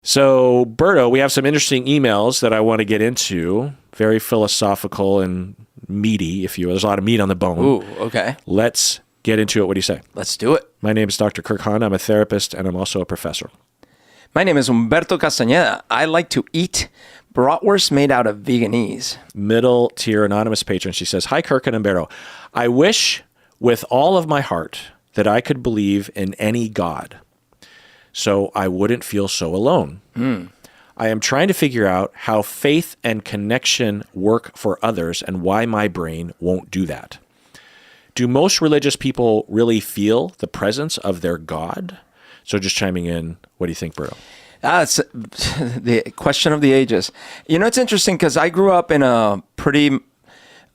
So, Berto, we have some interesting emails that I want to get into. Very philosophical and meaty, if you will. There's a lot of meat on the bone. Ooh, okay. Let's get into it. What do you say? Let's do it. My name is Dr. Kirk Hahn. I'm a therapist, and I'm also a professor. My name is Humberto Castañeda. I like to eat bratwurst made out of veganese. Middle tier anonymous patron. She says, Hi, Kirk and Humberto. I wish with all of my heart that I could believe in any God, so I wouldn't feel so alone. I am trying to figure out how faith and connection work for others and why my brain won't do that. Do most religious people really feel the presence of their God? So just chiming in, what do you think, Berto? That's the question of the ages. You know, it's interesting because I grew up in a pretty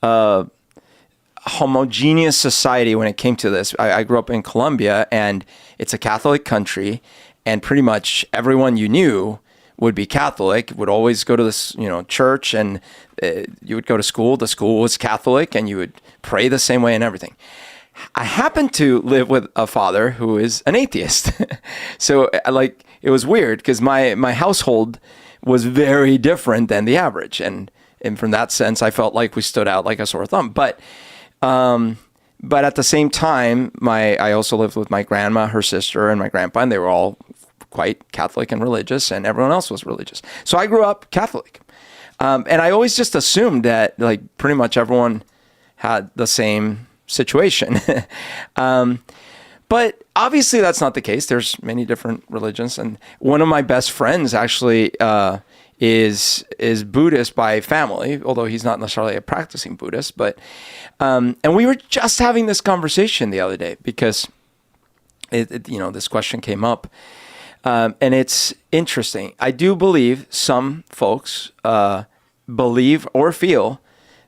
homogeneous society when it came to this. I grew up in Colombia, and it's a Catholic country, and pretty much everyone you knew would be Catholic, would always go to this, church, and you would go to school. The school was Catholic, and you would pray the same way and everything. I happened to live with a father who is an atheist. So it was weird because my household was very different than the average. And from that sense, I felt like we stood out like a sore thumb. But at the same time, I also lived with my grandma, her sister, and my grandpa, and they were all quite Catholic and religious, and everyone else was religious. So I grew up Catholic. And I always just assumed that pretty much everyone had the same situation. But obviously that's not the case. There's many different religions. And one of my best friends actually is Buddhist by family, although he's not necessarily a practicing Buddhist. But and we were just having this conversation the other day because this question came up. And it's interesting. I do believe some folks believe or feel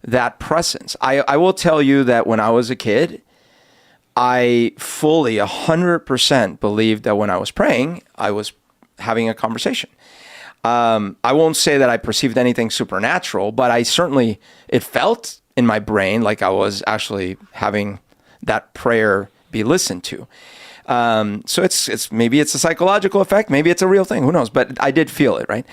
that presence. I will tell you that when I was a kid, I fully 100% believed that when I was praying, I was having a conversation. I won't say that I perceived anything supernatural, but it felt in my brain like I was actually having that prayer be listened to. So it's maybe it's a psychological effect, maybe it's a real thing, who knows? But I did feel it, right?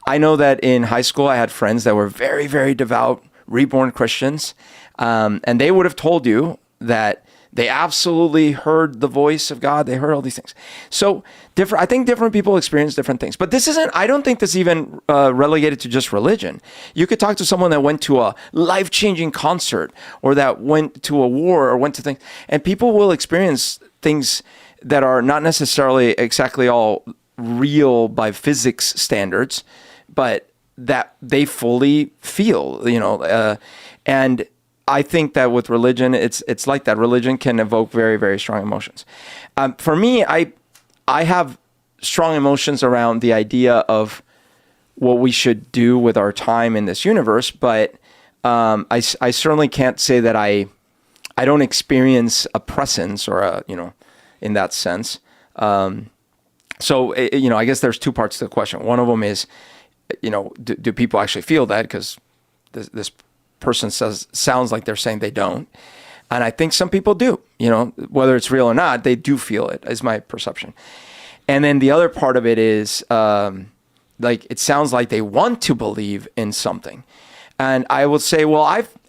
I know that in high school I had friends that were very, very devout, reborn Christians, and they would have told you that they absolutely heard the voice of God. They heard all these things. So I think different people experience different things. But I don't think this is even relegated to just religion. You could talk to someone that went to a life-changing concert or that went to a war or went to things, and people will experience things that are not necessarily exactly all real by physics standards, but that they fully feel, and I think that with religion, it's like that. Religion can evoke very, very strong emotions. For me, I have strong emotions around the idea of what we should do with our time in this universe, but I certainly can't say that I don't experience a presence or in that sense. So I guess there's two parts to the question. One of them is, do people actually feel that? Because this person sounds like they're saying they don't. And I think some people do, whether it's real or not, they do feel it, is my perception. And then the other part of it is, it sounds like they want to believe in something. And I will say, well,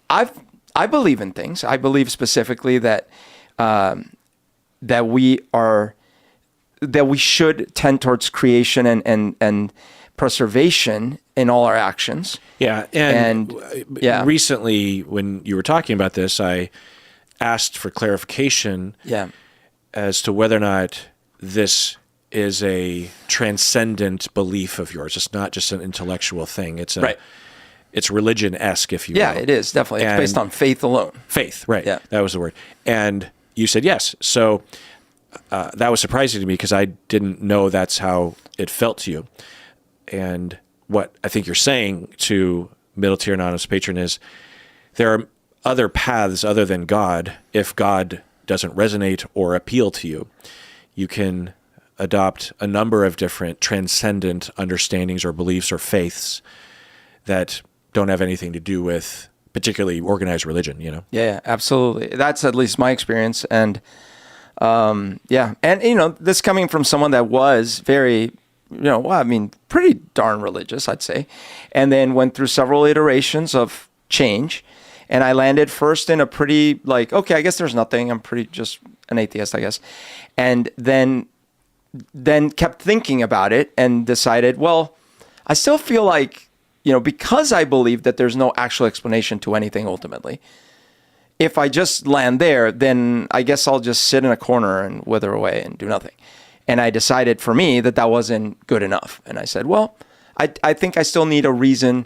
I believe in things. I believe specifically that we should tend towards creation and preservation in all our actions. Yeah. And recently when you were talking about this, I asked for clarification as to whether or not this is a transcendent belief of yours. It's not just an intellectual thing. It's religion-esque, if you will. Yeah, it is, definitely. It's based on faith alone. Faith, right. Yeah. That was the word. And you said yes. So that was surprising to me because I didn't know that's how it felt to you. And what I think you're saying to middle tier anonymous patron is there are other paths other than God. If God doesn't resonate or appeal to you, you can adopt a number of different transcendent understandings or beliefs or faiths that don't have anything to do with particularly organized religion, Yeah, absolutely. That's at least my experience. And and this coming from someone that was very well, I mean, pretty darn religious, I'd say. And then went through several iterations of change. And I landed first in a pretty like, okay, I guess there's nothing. I'm pretty just an atheist, I guess. And then kept thinking about it and decided, well, I still feel like, because I believe that there's no actual explanation to anything ultimately, if I just land there, then I guess I'll just sit in a corner and wither away and do nothing. And I decided for me that wasn't good enough. And I said, well, I think I still need a reason,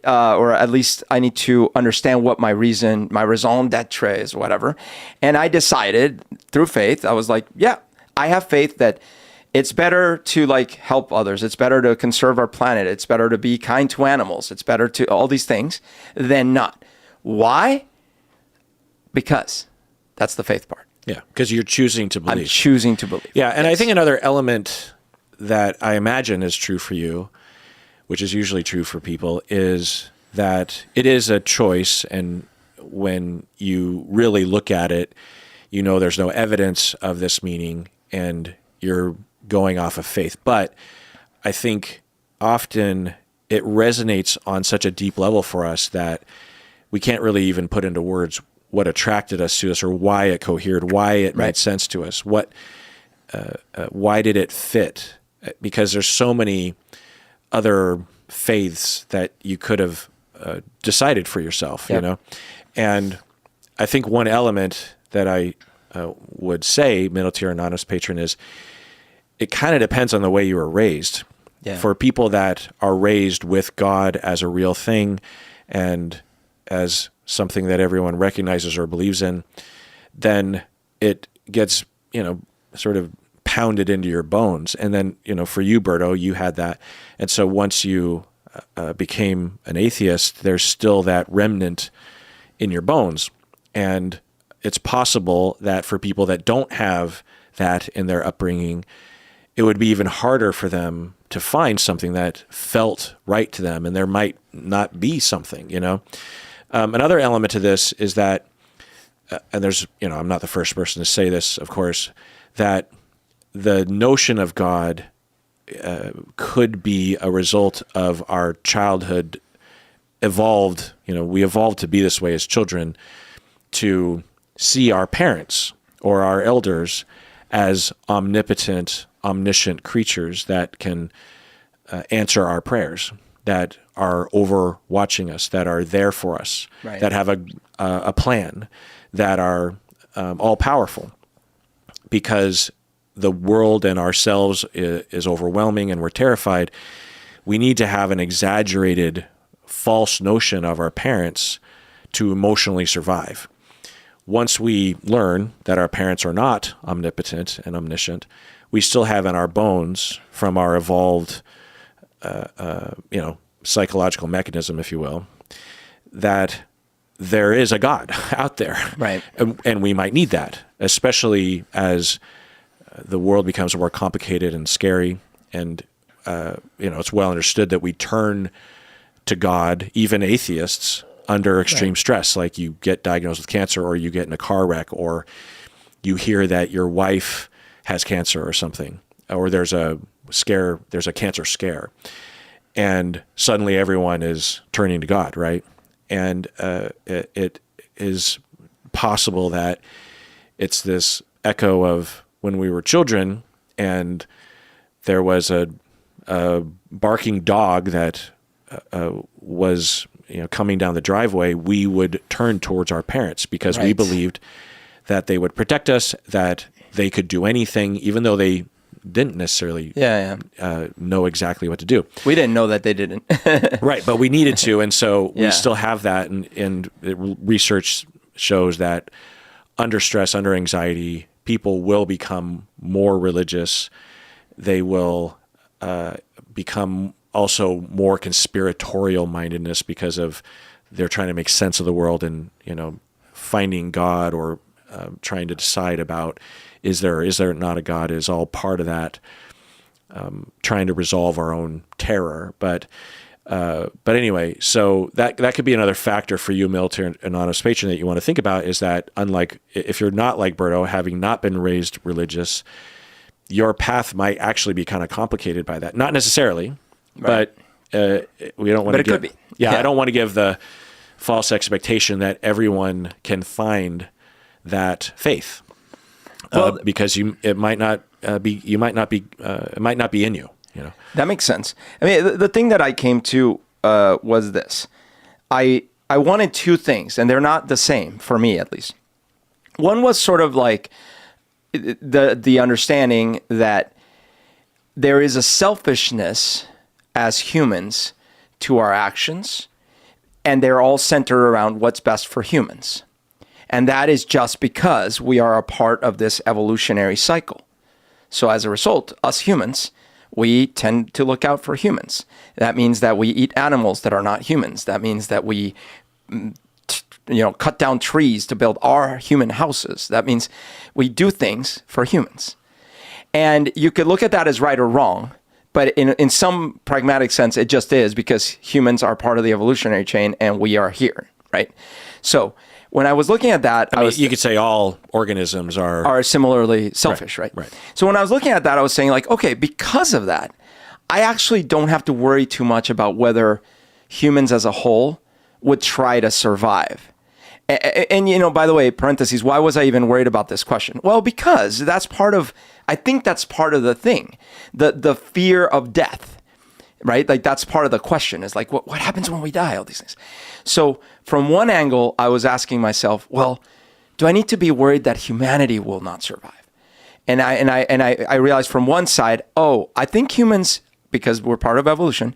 or at least I need to understand what my raison d'etre is, or whatever. And I decided through faith, I was like, yeah, I have faith that it's better to like help others. It's better to conserve our planet. It's better to be kind to animals. It's better to all these things than not. Why? Because that's the faith part. Yeah, because you're choosing to believe. I'm choosing to believe. Yeah, and yes. I think another element that I imagine is true for you, which is usually true for people, is that it is a choice, and when you really look at it, there's no evidence of this meaning, and you're going off of faith. But I think often it resonates on such a deep level for us that we can't really even put into words what attracted us to this, or why it cohered, why it made sense to us, why did it fit? Because there's so many other faiths that you could have decided for yourself, And I think one element that I would say, middle tier anonymous patron, is it kind of depends on the way you were raised. Yeah. For people that are raised with God as a real thing and as something that everyone recognizes or believes in, then it gets, sort of pounded into your bones. And then, for you, Berto, you had that. And so once you became an atheist, there's still that remnant in your bones. And it's possible that for people that don't have that in their upbringing, it would be even harder for them to find something that felt right to them. And there might not be something, Another element to this is that, and there's, I'm not the first person to say this, of course, that the notion of God could be a result of our childhood evolved, we evolved to be this way as children, to see our parents or our elders as omnipotent, omniscient creatures that can answer our prayers, that are overwatching us, that are there for us, that have a plan, that are all powerful. Because the world and ourselves is overwhelming and we're terrified, we need to have an exaggerated false notion of our parents to emotionally survive. Once we learn that our parents are not omnipotent and omniscient, we still have in our bones from our evolved, psychological mechanism, if you will, that there is a God out there. Right. And we might need that, especially as the world becomes more complicated and scary. And, it's well understood that we turn to God, even atheists, under extreme stress. Like you get diagnosed with cancer, or you get in a car wreck, or you hear that your wife has cancer or something, or there's a cancer scare. And suddenly everyone is turning to God, right? And it is possible that it's this echo of when we were children and there was a barking dog that was coming down the driveway, we would turn towards our parents because we believed that they would protect us, that they could do anything, even though they didn't necessarily know exactly what to do. We didn't know that they didn't. Right, but we needed to, and so we still have that, and research shows that under stress, under anxiety, people will become more religious. They will become also more conspiratorial mindedness because of they're trying to make sense of the world and finding God or trying to decide about is there not a God is all part of that, trying to resolve our own terror. But anyway, so that could be another factor for you, military anonymous patron, that you want to think about, is that unlike if you're not like Berto, having not been raised religious, your path might actually be kind of complicated by that. Not necessarily, but we don't want to But it could be. Yeah, I don't want to give the false expectation that everyone can find that faith, because it might not be in you. You know, that makes sense. I mean, the thing that I came to was this: I wanted two things, and they're not the same for me, at least. One was sort of like the understanding that there is a selfishness as humans to our actions, and they're all centered around what's best for humans. And that is just because we are a part of this evolutionary cycle. So as a result, us humans, we tend to look out for humans. That means that we eat animals that are not humans. That means that we cut down trees to build our human houses. That means we do things for humans. And you could look at that as right or wrong, but in some pragmatic sense, it just is, because humans are part of the evolutionary chain and we are here, right? So when I was looking at that, you could say all organisms are similarly selfish, right? Right. So when I was looking at that, I was saying like, okay, because of that, I actually don't have to worry too much about whether humans as a whole would try to survive. And by the way, parentheses, why was I even worried about this question? Well, because I think that's part of the thing, the fear of death, right? Like that's part of the question, is like, what happens when we die? All these things. So from one angle, I was asking myself, well, do I need to be worried that humanity will not survive? And I realized from one side, I think humans, because we're part of evolution,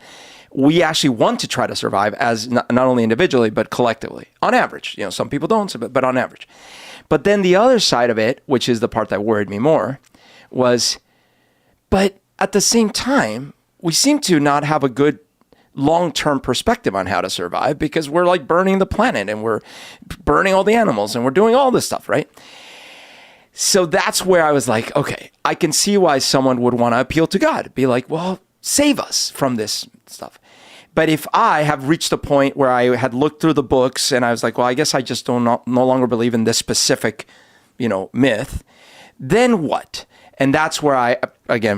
we actually want to try to survive as not only individually, but collectively, on average. Some people don't, but on average. But then the other side of it, which is the part that worried me more, was, but at the same time, we seem to not have a good long-term perspective on how to survive, because we're like burning the planet and we're burning all the animals and we're doing all this stuff, right? So that's where I was like, okay, I can see why someone would want to appeal to God, be like, well, save us from this stuff. But if I have reached a point where I had looked through the books and I was like, well, I guess I just no longer believe in this specific, myth, then what? And that's where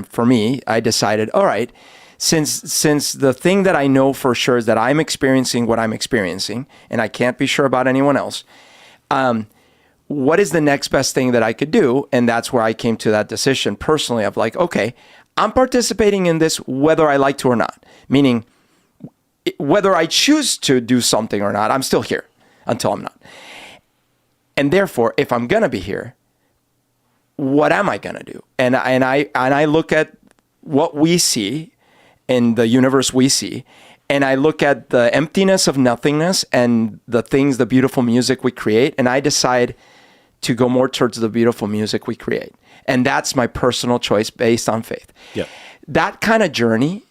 for me, I decided, all right, since the thing that I know for sure is that I'm experiencing what I'm experiencing, and I can't be sure about anyone else, what is the next best thing that I could do? And that's where I came to that decision personally of like, okay, I'm participating in this whether I like to or not, meaning whether I choose to do something or not, I'm still here until I'm not. And therefore, if I'm going to be here, what am I going to do? And I look at what we see in the universe we see, and I look at the emptiness of nothingness and the beautiful music we create, and I decide to go more towards the beautiful music we create. And that's my personal choice based on faith. Yeah. That kind of journey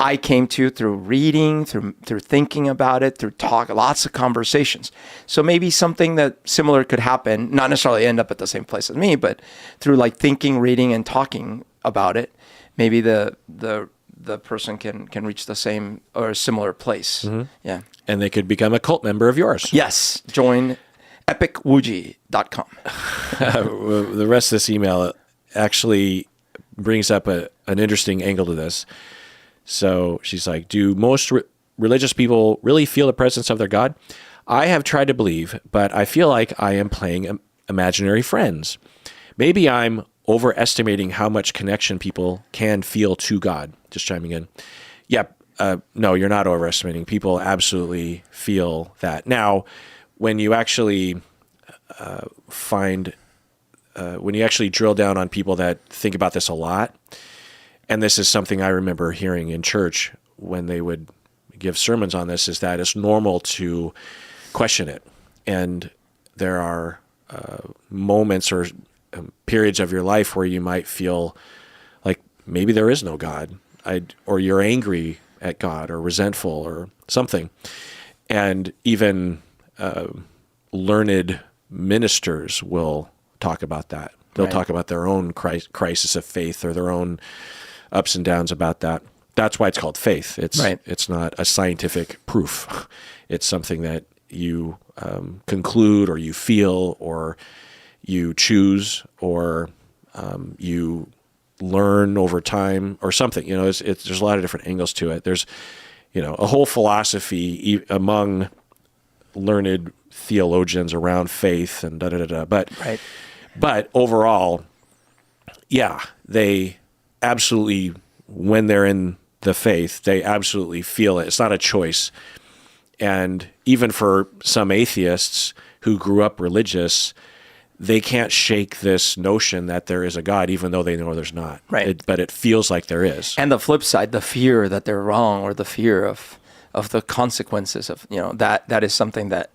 I came to through reading, through thinking about it, through lots of conversations. So maybe something that similar could happen, not necessarily end up at the same place as me, but through like thinking, reading, and talking about it, maybe the person can reach the same or similar place. Mm-hmm. Yeah. And they could become a cult member of yours. Yes. Join epicwuji.com. The rest of this email actually brings up an interesting angle to this. So she's like, do most religious people really feel the presence of their God? I have tried to believe, but I feel like I am playing imaginary friends. Maybe I'm overestimating how much connection people can feel to God. Just chiming in. Yeah, no, you're not overestimating. People absolutely feel that. Now, when you actually when you actually drill down on people that think about this a lot, and this is something I remember hearing in church when they would give sermons on this, is that it's normal to question it. And there are moments or periods of your life where you might feel like maybe there is no God, or you're angry at God or resentful or something. And even learned ministers will talk about that. They'll talk about their own crisis of faith or their own ups and downs about that. That's why it's called faith. It's not a scientific proof. It's something that you conclude or you feel or you choose or you learn over time or something. There's a lot of different angles to it. There's, a whole philosophy among learned theologians around faith and da da da da. But overall, yeah, they absolutely, when they're in the faith, they absolutely feel it. It's not a choice. And even for some atheists who grew up religious, they can't shake this notion that there is a God, even though they know there's not. Right. But it feels like there is. And the flip side, the fear that they're wrong, or the fear of the consequences of, that is something that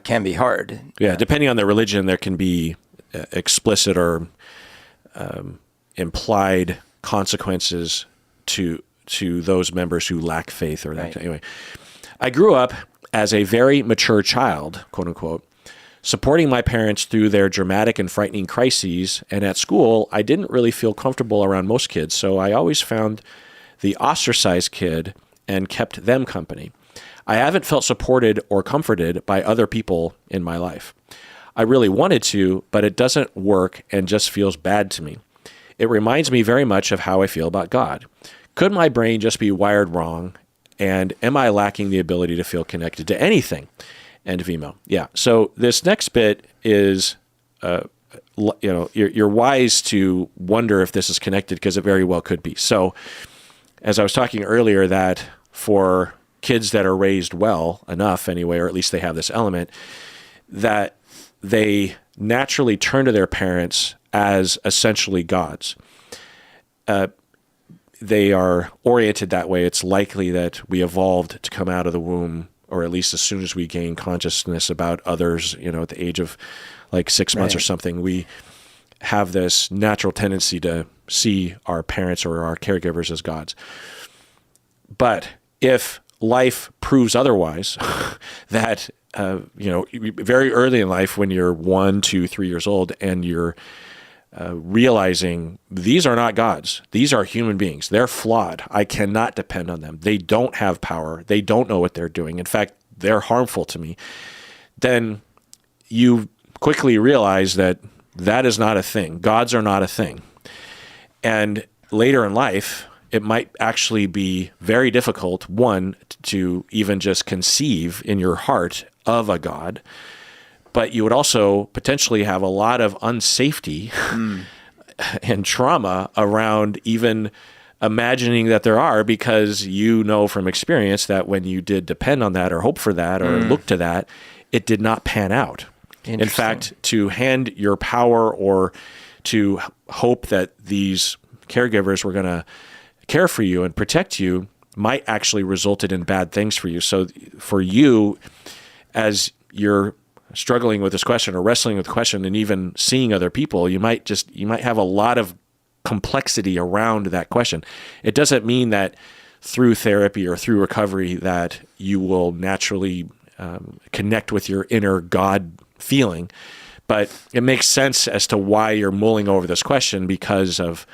can be hard. Yeah, depending on the religion, there can be explicit or implied consequences to those members who lack faith or that. Right. Anyway, I grew up as a very mature child, quote unquote, supporting my parents through their dramatic and frightening crises. And at school, I didn't really feel comfortable around most kids, so I always found the ostracized kid and kept them company. I haven't felt supported or comforted by other people in my life. I really wanted to, but it doesn't work and just feels bad to me. It reminds me very much of how I feel about God. Could my brain just be wired wrong? And am I lacking the ability to feel connected to anything? End of email. Yeah. So this next bit is, you're wise to wonder if this is connected, because it very well could be. So as I was talking earlier, that for kids that are raised well enough anyway, or at least they have this element, that they naturally turn to their parents as essentially gods. They are oriented that way. It's likely that we evolved to come out of the womb, or at least as soon as we gain consciousness about others, at the age of like 6 months or something, we have this natural tendency to see our parents or our caregivers as gods. But if life proves otherwise, that, very early in life, when you're 1, 2, 3 years old, and you're realizing these are not gods. These are human beings. They're flawed. I cannot depend on them. They don't have power. They don't know what they're doing. In fact, they're harmful to me. Then you quickly realize that that is not a thing. Gods are not a thing. And later in life, it might actually be very difficult, one, to even just conceive in your heart of a God. But you would also potentially have a lot of unsafety and trauma around even imagining that there are, because you know from experience that when you did depend on that or hope for that or look to that, it did not pan out. In fact, to hand your power or to hope that these caregivers were going to care for you and protect you might actually resulted in bad things for you. So for you, as you're struggling with this question or wrestling with the question and even seeing other people, you might have a lot of complexity around that question. It doesn't mean that through therapy or through recovery that you will naturally connect with your inner God feeling, but it makes sense as to why you're mulling over this question because of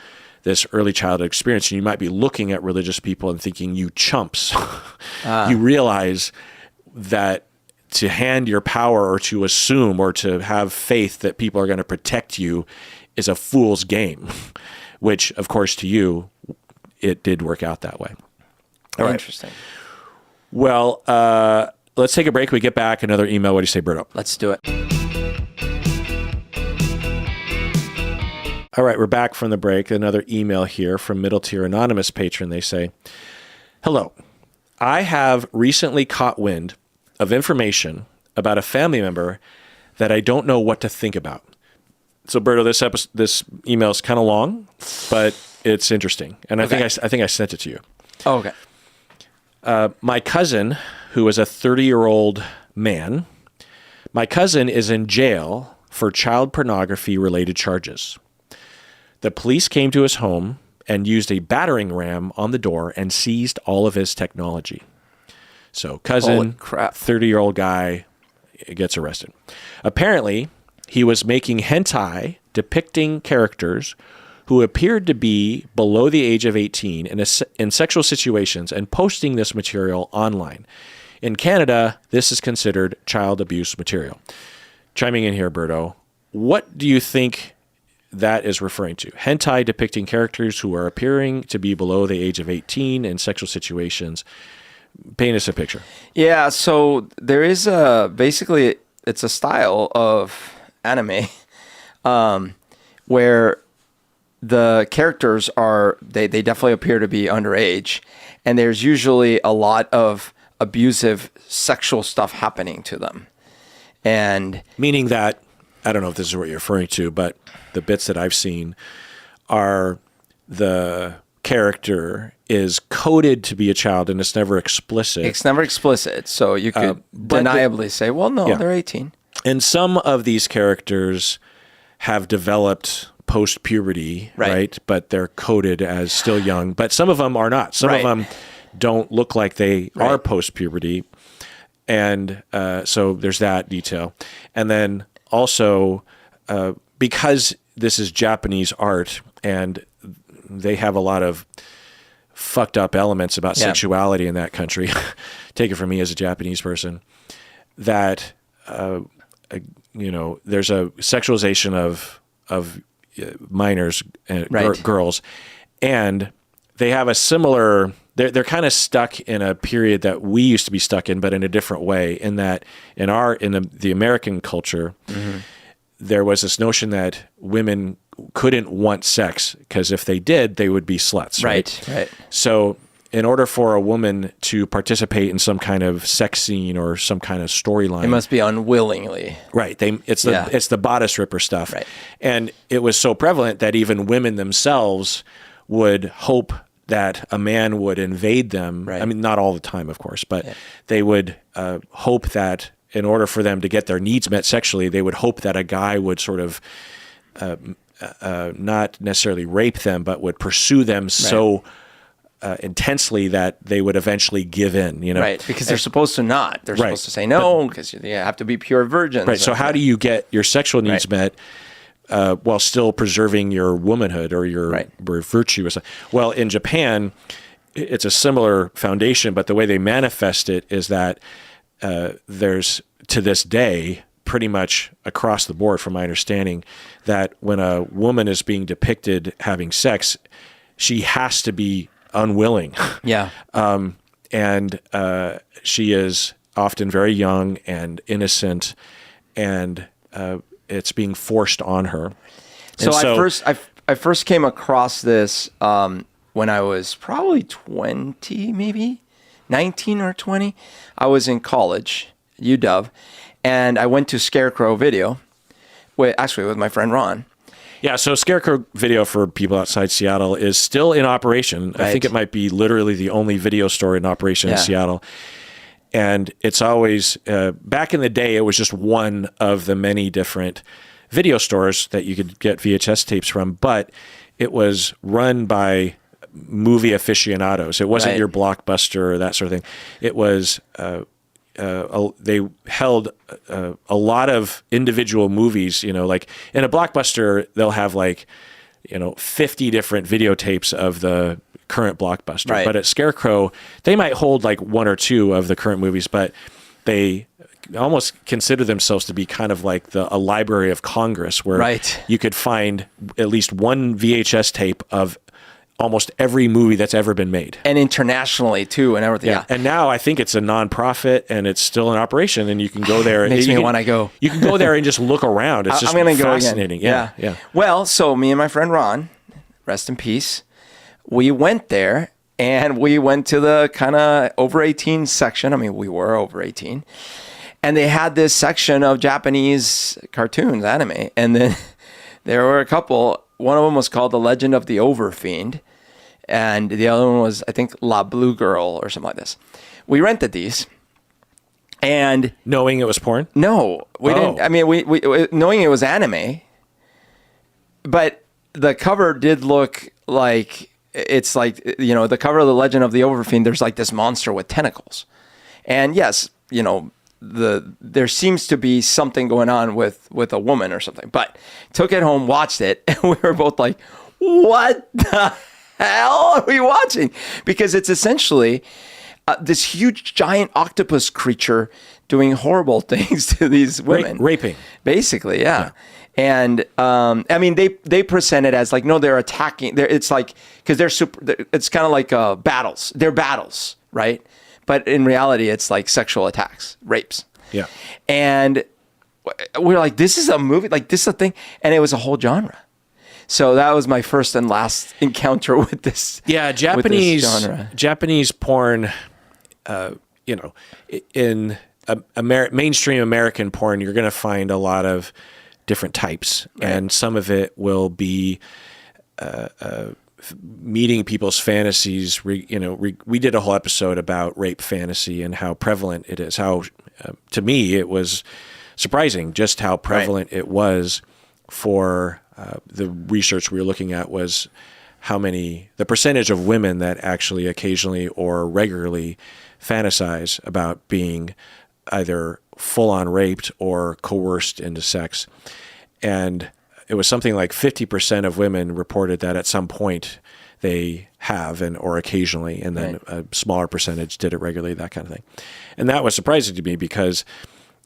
this early childhood experience. And you might be looking at religious people and thinking, you chumps. You realize that to hand your power or to assume or to have faith that people are going to protect you is a fool's game, which, of course, to you, it did work out that way. All right. Interesting. Well, let's take a break. We get back. Another email. What do you say, Berto? Let's do it. All right, we're back from the break. Another email here from Middle Tier Anonymous patron. They say, hello. I have recently caught wind of information about a family member that I don't know what to think about. So, Berto, this email is kind of long, but it's interesting, and I think I sent it to you. Oh, okay. My cousin, who is a 30-year-old man, my cousin is in jail for child pornography-related charges. The police came to his home and used a battering ram on the door and seized all of his technology. So cousin, 30-year-old guy gets arrested. Apparently, he was making hentai depicting characters who appeared to be below the age of 18 in sexual situations and posting this material online. In Canada, this is considered child abuse material. Chiming in here, Berto, what do you think that is referring to. Hentai depicting characters who are appearing to be below the age of 18 in sexual situations. Paint us a picture. Yeah, so there is basically it's a style of anime where the characters they definitely appear to be underage, and there's usually a lot of abusive sexual stuff happening to them. And meaning that, I don't know if this is what you're referring to, but the bits that I've seen are the character is coded to be a child and it's never explicit. It's never explicit. So you could deniably say, well, no, they're 18. And some of these characters have developed post-puberty, right? But they're coded as still young. But some of them are not. Some of them don't look like they are post-puberty. And so there's that detail. And then also, because this is Japanese art and they have a lot of fucked up elements about sexuality in that country, take it from me as a Japanese person, that, there's a sexualization of minors and girls, and they have a similar, they're kind of stuck in a period that we used to be stuck in, but in a different way, in that in the American culture, there was this notion that women couldn't want sex because if they did, they would be sluts. Right. So in order for a woman to participate in some kind of sex scene or some kind of storyline, it must be unwillingly. Right. It's the bodice ripper stuff. Right. And it was so prevalent that even women themselves would hope that a man would invade them. Right. I mean, not all the time, of course, but they would hope that in order for them to get their needs met sexually, they would hope that a guy would sort of not necessarily rape them, but would pursue them so intensely that they would eventually give in, Right, because they're supposed to not. They're supposed to say no, because you have to be pure virgins. Right, so how do you get your sexual needs met while still preserving your womanhood or your virtue? Well, in Japan, it's a similar foundation, but the way they manifest it is that there's, to this day, pretty much across the board, from my understanding, that when a woman is being depicted having sex, she has to be unwilling. Yeah. And she is often very young and innocent, and it's being forced on her. So I first came across this when I was probably 20, maybe 19 or 20. I was in college, UW, and I went to Scarecrow Video, with my friend Ron. Yeah, so Scarecrow Video, for people outside Seattle, is still in operation. Right. I think it might be literally the only video store in operation in Seattle. And it's always, back in the day, it was just one of the many different video stores that you could get VHS tapes from, but it was run by movie aficionados. It wasn't your Blockbuster or that sort of thing. It was... they held a lot of individual movies, like in a Blockbuster, they'll have 50 different videotapes of the current Blockbuster. Right. But at Scarecrow, they might hold one or two of the current movies, but they almost consider themselves to be kind of like a Library of Congress, where you could find at least one VHS tape of almost every movie that's ever been made. And internationally too, and everything. Yeah. And now I think it's a nonprofit and it's still in operation, and you can go there. Makes me want to go. You can go there and just look around. It's just fascinating. Yeah. Well, so me and my friend Ron, rest in peace, we went there and we went to the kind of over 18 section. I mean, we were over 18. And they had this section of Japanese cartoons, anime. And then there were a couple. One of them was called The Legend of the Overfiend, and the other one was, I think, La Blue Girl or something like this. We rented these, and... Knowing it was porn? No, we didn't. I mean, we knowing it was anime, but the cover did look like... It's like, the cover of The Legend of the Overfiend, there's this monster with tentacles. And yes, there seems to be something going on with a woman or something, but took it home, watched it, and we were both like, what the hell are we watching? Because it's essentially this huge giant octopus creature doing horrible things to these women. Raping. Basically, yeah. And I mean, they present it as like, no, they're attacking. It's like, because it's kind of like battles. They're battles, right? But in reality, it's like sexual attacks, rapes. Yeah. And we're like, this is a movie, like this is a thing. And it was a whole genre. So that was my first and last encounter with this. Yeah, with this genre. Japanese porn, in mainstream American porn, you're going to find a lot of different types, right. And some of it will be meeting people's fantasies. We did a whole episode about rape fantasy and how prevalent it is. How, to me, it was surprising just how prevalent it was. For the research we were looking at was the percentage of women that actually occasionally or regularly fantasize about being either full-on raped or coerced into sex. And it was something like 50% of women reported that at some point they have or occasionally, and then a smaller percentage did it regularly, that kind of thing. And that was surprising to me because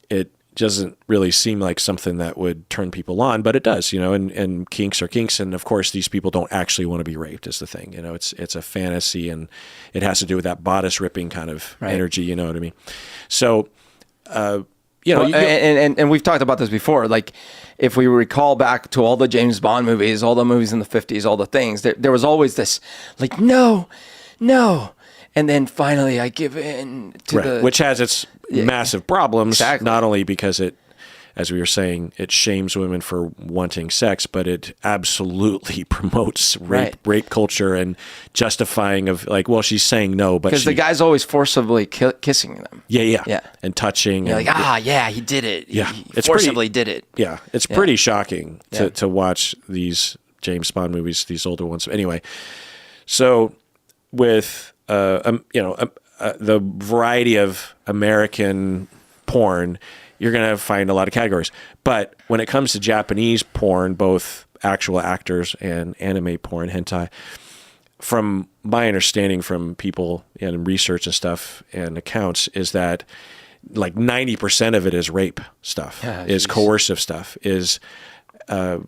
it doesn't really seem like something that would turn people on, but it does, and kinks are kinks. And of course, these people don't actually want to be raped is the thing. It's a fantasy, and it has to do with that bodice ripping kind of energy, you know what I mean? So, and we've talked about this before. Like, if we recall back to all the James Bond movies, all the movies in the 50s, all the things, there was always this, like, no. And then finally I give in to which has its massive problems, exactly. Not only because it, as we were saying, it shames women for wanting sex, but it absolutely promotes rape culture and justifying of like, well, she's saying no, but because the guy's always forcibly kissing them. Yeah. And touching. You're like, he did it. Yeah. He forcibly did it. Yeah. It's pretty shocking to watch these James Bond movies, these older ones. Anyway, so with the variety of American porn, you're going to find a lot of categories. But when it comes to Japanese porn, both actual actors and anime porn, hentai, from my understanding from people and research and stuff and accounts, is that like 90% of it is rape stuff, is coercive stuff, is at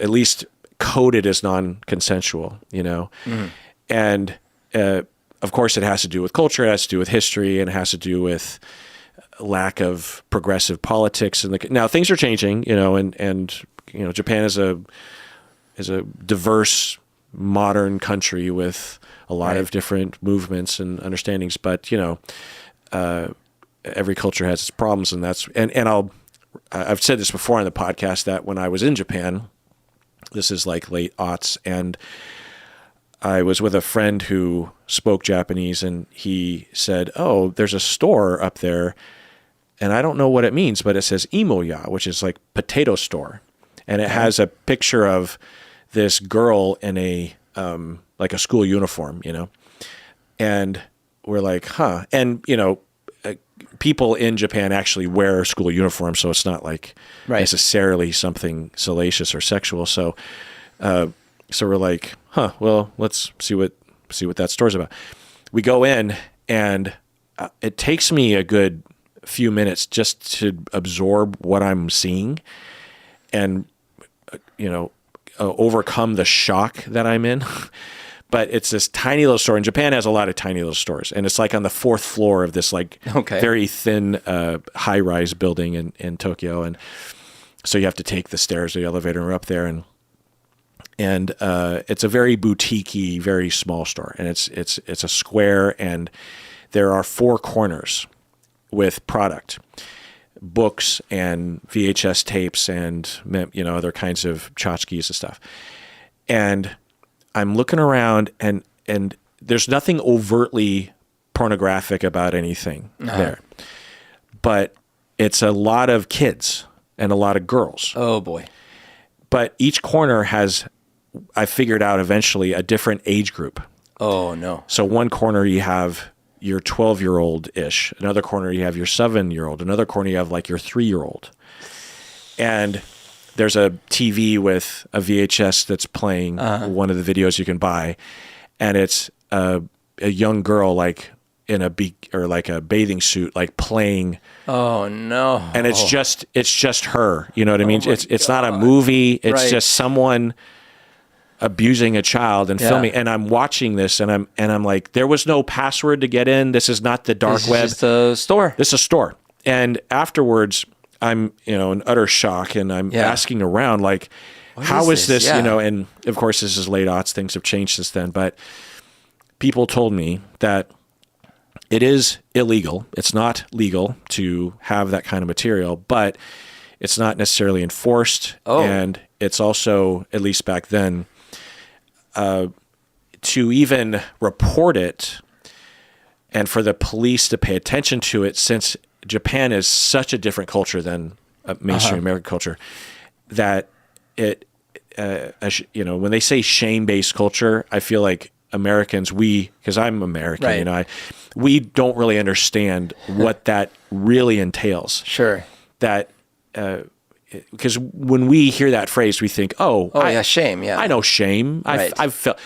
least coded as non-consensual, and of course, it has to do with culture, it has to do with history, and it has to do with lack of progressive politics. Now things are changing, and Japan is a diverse, modern country with a lot of different movements and understandings. But every culture has its problems, and I've said this before on the podcast that when I was in Japan, this is like late aughts, and I was with a friend who spoke Japanese, and he said, "Oh, there's a store up there, and I don't know what it means, but it says imoya, which is like potato store, and it has a picture of this girl in a like a school uniform, and we're like, huh, and people in Japan actually wear school uniforms, so it's not like necessarily something salacious or sexual, so." So we're like, huh, well, let's see what that store's about. We go in, and it takes me a good few minutes just to absorb what I'm seeing and, overcome the shock that I'm in. But it's this tiny little store. And Japan has a lot of tiny little stores. And it's like on the 4th floor of this very thin high-rise building in Tokyo. And so you have to take the stairs or the elevator, and we're up there, and it's a very boutique-y, very small store, and it's a square, and there are 4 corners with product, books and VHS tapes and other kinds of tchotchkes and stuff. And I'm looking around, and there's nothing overtly pornographic about anything there, but it's a lot of kids and a lot of girls. Oh boy! But each corner has, I figured out eventually, a different age group. Oh, no. So one corner you have your 12-year-old-ish. Another corner you have your 7-year-old. Another corner you have like your 3-year-old. And there's a TV with a VHS that's playing one of the videos you can buy. And it's a young girl like in or like a bathing suit, like playing. Oh no. And it's just her, you know what I mean? my It's not a movie. It's Right. just someone abusing a child and Yeah. filming. And I'm watching this and I'm like, there was no password to get in. This is not the dark This web. is just a store. This is a store. And afterwards, I'm, in utter shock, and I'm asking around, like, how is this, Yeah. and of course, this is late aughts. Things have changed since then. But people told me that it is illegal. It's not legal to have that kind of material, but it's not necessarily enforced. Oh. And it's also, at least back then, to even report it and for the police to pay attention to it, since Japan is such a different culture than mainstream American culture, that it, when they say shame-based culture, I feel like Americans, because I'm American, Right. We don't really understand what that really entails. Sure. That, because when we hear that phrase, we think, shame. Yeah. I know shame. Right. I've felt.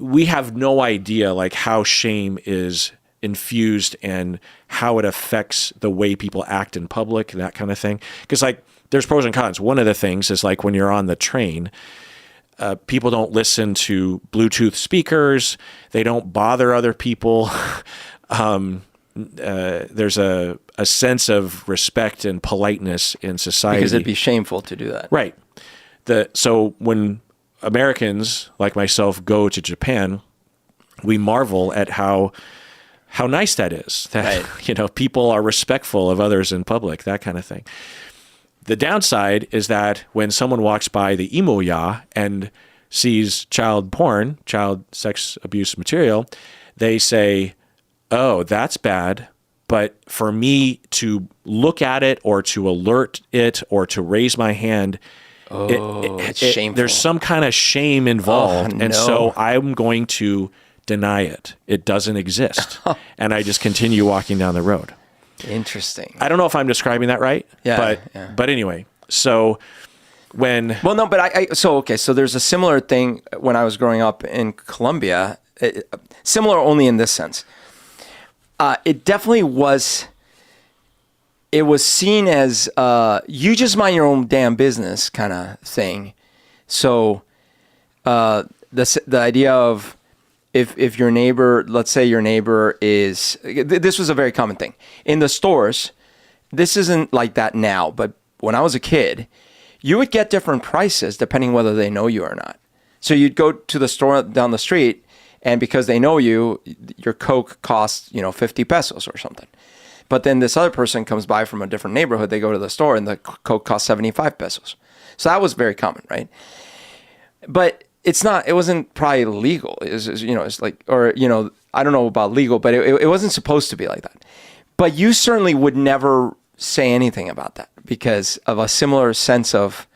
We have no idea like how shame is infused and how it affects the way people act in public and that kind of thing. Because like there's pros and cons. One of the things is like when you're on the train, people don't listen to Bluetooth speakers. They don't bother other people. There's a sense of respect and politeness in society. Because it'd be shameful to do that. Right. So when Americans like myself go to Japan, we marvel at how nice that is. That people are respectful of others in public, that kind of thing. The downside is that when someone walks by the imoya and sees child porn, child sex abuse material, they say, "Oh, that's bad." But for me to look at it or to alert it or to raise my hand, it's shameful. there's some kind of shame involved. Oh, and no. so I'm going to deny it. It doesn't exist. And I just continue walking down the road. Interesting. I don't know if I'm describing that right. Yeah, But anyway, so when... Well, no, but so there's a similar thing when I was growing up in Colombia, similar only in this sense. It definitely was... It was seen as you just mind your own damn business kind of thing. So the idea of if your neighbor, let's say your neighbor is, this was a very common thing. In the stores, this isn't like that now, but when I was a kid, you would get different prices depending whether they know you or not. So you'd go to the store down the street, and because they know you, your Coke costs, 50 pesos or something. But then this other person comes by from a different neighborhood, they go to the store and the Coke costs 75 pesos. So that was very common, right? But it wasn't probably legal. It's like, or, I don't know about legal, but it wasn't supposed to be like that. But you certainly would never say anything about that because of a similar sense of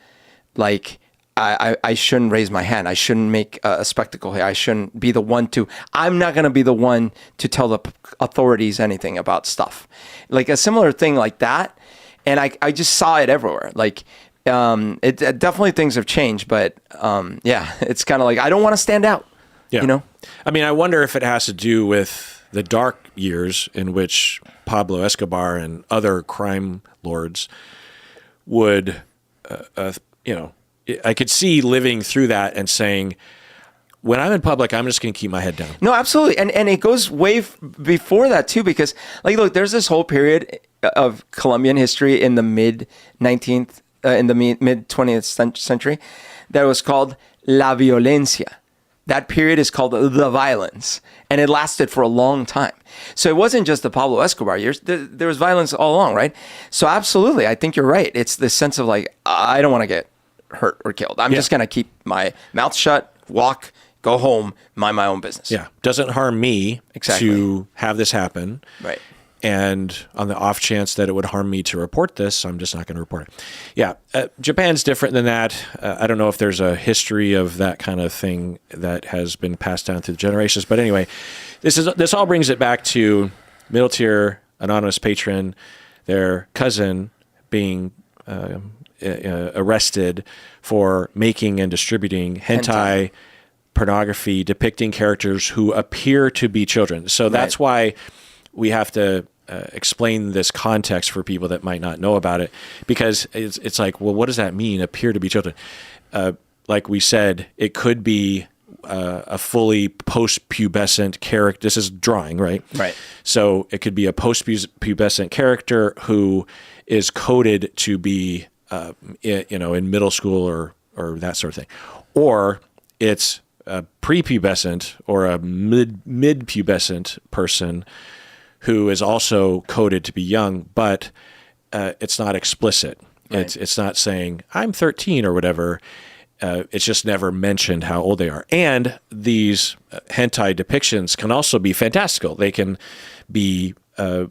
like, I shouldn't raise my hand. I shouldn't make a spectacle here. I shouldn't be the one I'm not going to be the one to tell the authorities anything about stuff. Like a similar thing like that. And I just saw it everywhere. Like, it definitely things have changed, but it's kind of like, I don't want to stand out, I mean, I wonder if it has to do with the dark years in which Pablo Escobar and other crime lords would, I could see living through that and saying, when I'm in public, I'm just going to keep my head down. No, absolutely. And it goes way before that too, because like, look, there's this whole period of Colombian history in the mid 20th century that was called La Violencia. That period is called the violence, and it lasted for a long time. So it wasn't just the Pablo Escobar years. There was violence all along, right? So absolutely, I think you're right. It's this sense of like, I don't want to get hurt or killed. I'm just going to keep my mouth shut, walk, go home, mind my own business. Yeah. Doesn't harm me to have this happen. Right. And on the off chance that it would harm me to report this, I'm just not going to report it. Yeah. Japan's different than that. I don't know if there's a history of that kind of thing that has been passed down through the generations. But anyway, this all brings it back to middle tier anonymous patron, their cousin being arrested for making and distributing hentai pornography depicting characters who appear to be children. So that's why we have to explain this context for people that might not know about it, because it's like, well, what does that mean, appear to be children? Like we said, it could be a fully post-pubescent character. This is drawing, right? Right. So it could be a post-pubescent character who is coded to be, in middle school or that sort of thing. Or it's a prepubescent or a mid-pubescent person who is also coded to be young, but it's not explicit. Right. It's not saying, I'm 13 or whatever. It's just never mentioned how old they are. And these hentai depictions can also be fantastical. They can be furries,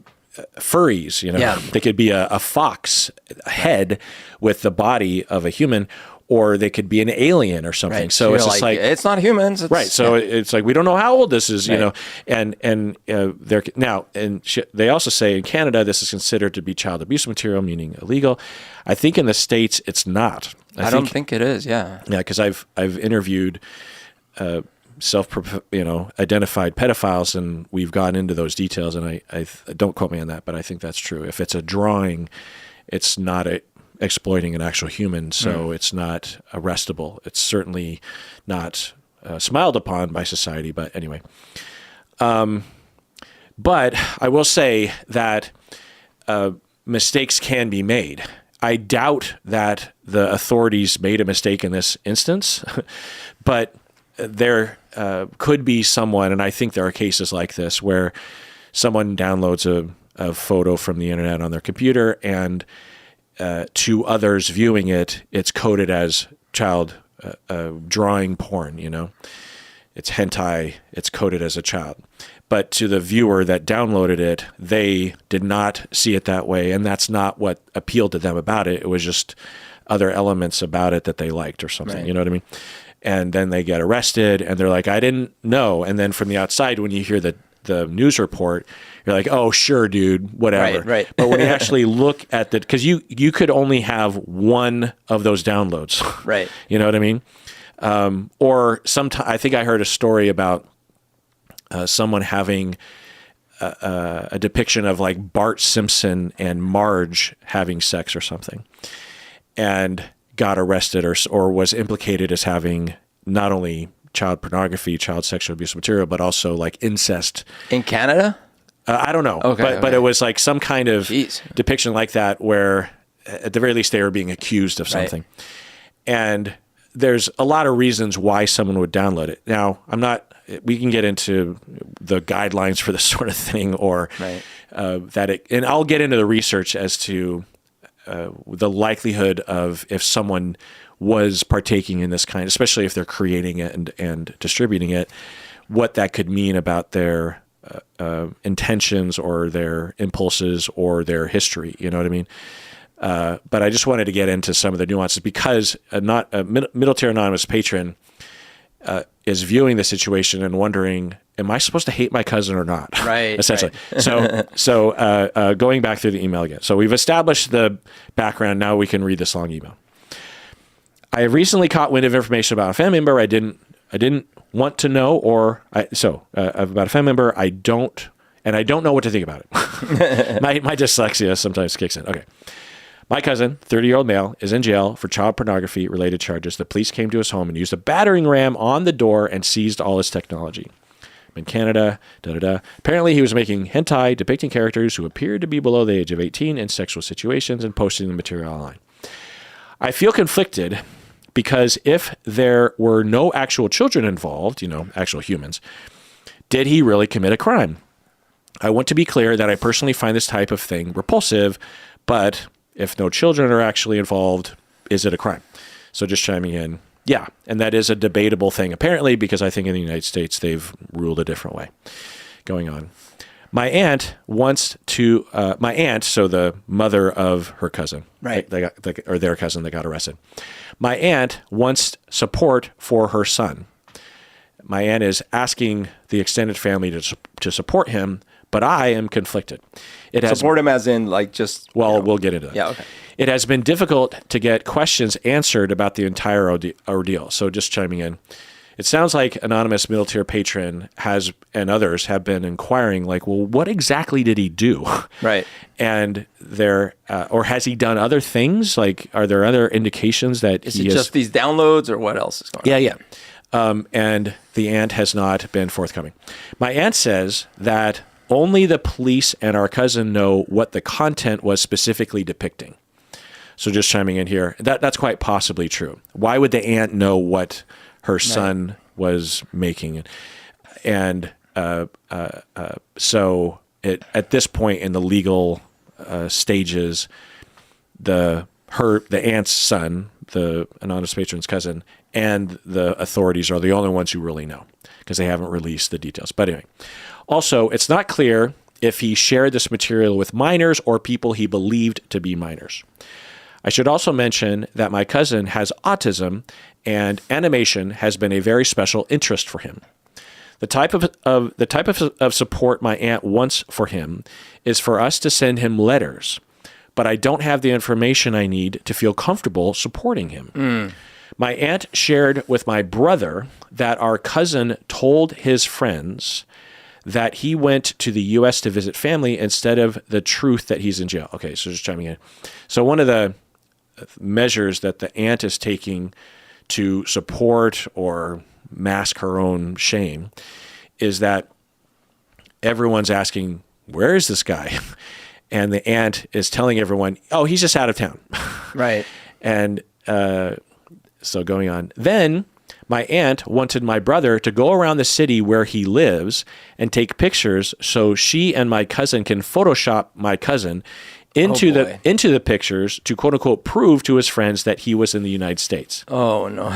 They could be a fox head with the body of a human, or they could be an alien or something. Right. So it's just like it's not humans. It's, right. So it's like, we don't know how old this is, and they're now, and they also say in Canada, this is considered to be child abuse material, meaning illegal. I think in the States, it's not. I don't think it is. Yeah. Yeah. Cause I've interviewed, identified pedophiles, and we've gone into those details, and I don't quote me on that, but I think that's true. If it's a drawing, it's not exploiting an actual human, so it's not arrestable. It's certainly not smiled upon by society, but anyway. But I will say that mistakes can be made. I doubt that the authorities made a mistake in this instance, but there could be someone, and I think there are cases like this, where someone downloads a photo from the internet on their computer, and to others viewing it, it's coded as child drawing porn, It's hentai, it's coded as a child. But to the viewer that downloaded it, they did not see it that way, and that's not what appealed to them about it. It was just other elements about it that they liked or something, right. You know what I mean? And then they get arrested, and they're like, I didn't know. And then from the outside, when you hear the news report, you're like, oh, sure, dude, whatever. Right. But when you actually look at because you could only have one of those downloads. Right. You know what I mean? Or I think I heard a story about someone having a depiction of like Bart Simpson and Marge having sex or something, and got arrested or was implicated as having not only child pornography, child sexual abuse material, but also like incest. In Canada? I don't know. Okay, but it was like some kind of Jeez. depiction like that where at the very least they were being accused of something. Right. And there's a lot of reasons why someone would download it. Now, we can get into the guidelines for this sort of thing, or right. And I'll get into the research as to the likelihood of if someone was partaking in this kind, especially if they're creating it and distributing it, what that could mean about their intentions or their impulses or their history. You know what I mean? But I just wanted to get into some of the nuances, because a Middle Tier Anonymous patron is viewing the situation and wondering, am I supposed to hate my cousin or not? Right. Essentially. Right. So going back through the email again. So we've established the background. Now we can read this long email. I have recently caught wind of information about a family member I didn't want to know, about a family member I don't know what to think about it. my dyslexia sometimes kicks in. Okay. My cousin, 30-year-old male, is in jail for child pornography-related charges. The police came to his home and used a battering ram on the door and seized all his technology. I'm in Canada, Apparently, he was making hentai depicting characters who appeared to be below the age of 18 in sexual situations and posting the material online. I feel conflicted because if there were no actual children involved, actual humans, did he really commit a crime? I want to be clear that I personally find this type of thing repulsive, but if no children are actually involved, is it a crime? So just chiming in, yeah, and that is a debatable thing apparently, because I think in the United States they've ruled a different way. Going on. My aunt, so the mother of her cousin, right, or their cousin that got arrested. My aunt wants support for her son. My aunt is asking the extended family to support him, but I am conflicted. Support him as in like just... We'll get into that. Yeah, okay. It has been difficult to get questions answered about the entire ordeal. So just chiming in, it sounds like anonymous middle tier patron and others have been inquiring, like, well, what exactly did he do? Right. And or has he done other things? Like, are there other indications that is it just these downloads, or what else is going on? Yeah. And the aunt has not been forthcoming. My aunt says that only the police and our cousin know what the content was specifically depicting. So just chiming in here, that's quite possibly true. Why would the aunt know what her son was making? And so at this point in the legal stages, the aunt's son, the anonymous patron's cousin, and the authorities are the only ones who really know, because they haven't released the details. But anyway, also, it's not clear if he shared this material with minors or people he believed to be minors. I should also mention that my cousin has autism, and animation has been a very special interest for him. The type of support my aunt wants for him is for us to send him letters, but I don't have the information I need to feel comfortable supporting him. My aunt shared with my brother that our cousin told his friends that he went to the U.S. to visit family instead of the truth that he's in jail. Okay, so just chiming in. So one of the measures that the aunt is taking to support or mask her own shame is that everyone's asking, where is this guy? And the aunt is telling everyone, oh, he's just out of town. Right. And so going on. Then my aunt wanted my brother to go around the city where he lives and take pictures so she and my cousin can Photoshop my cousin into the pictures to, quote unquote, prove to his friends that he was in the United States. Oh, no.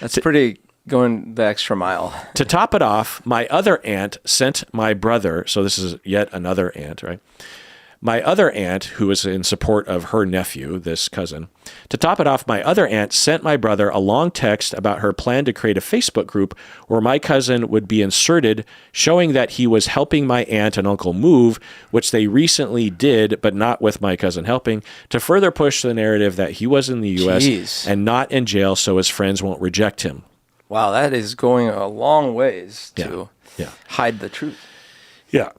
That's pretty going the extra mile. To top it off, my other aunt sent my brother, so this is yet another aunt, right? My other aunt, who is in support of her nephew, this cousin, to top it off, my other aunt sent my brother a long text about her plan to create a Facebook group where my cousin would be inserted, showing that he was helping my aunt and uncle move, which they recently did, but not with my cousin helping, to further push the narrative that he was in the U.S. and not in jail so his friends won't reject him. Wow, that is going a long ways to hide the truth. Yeah.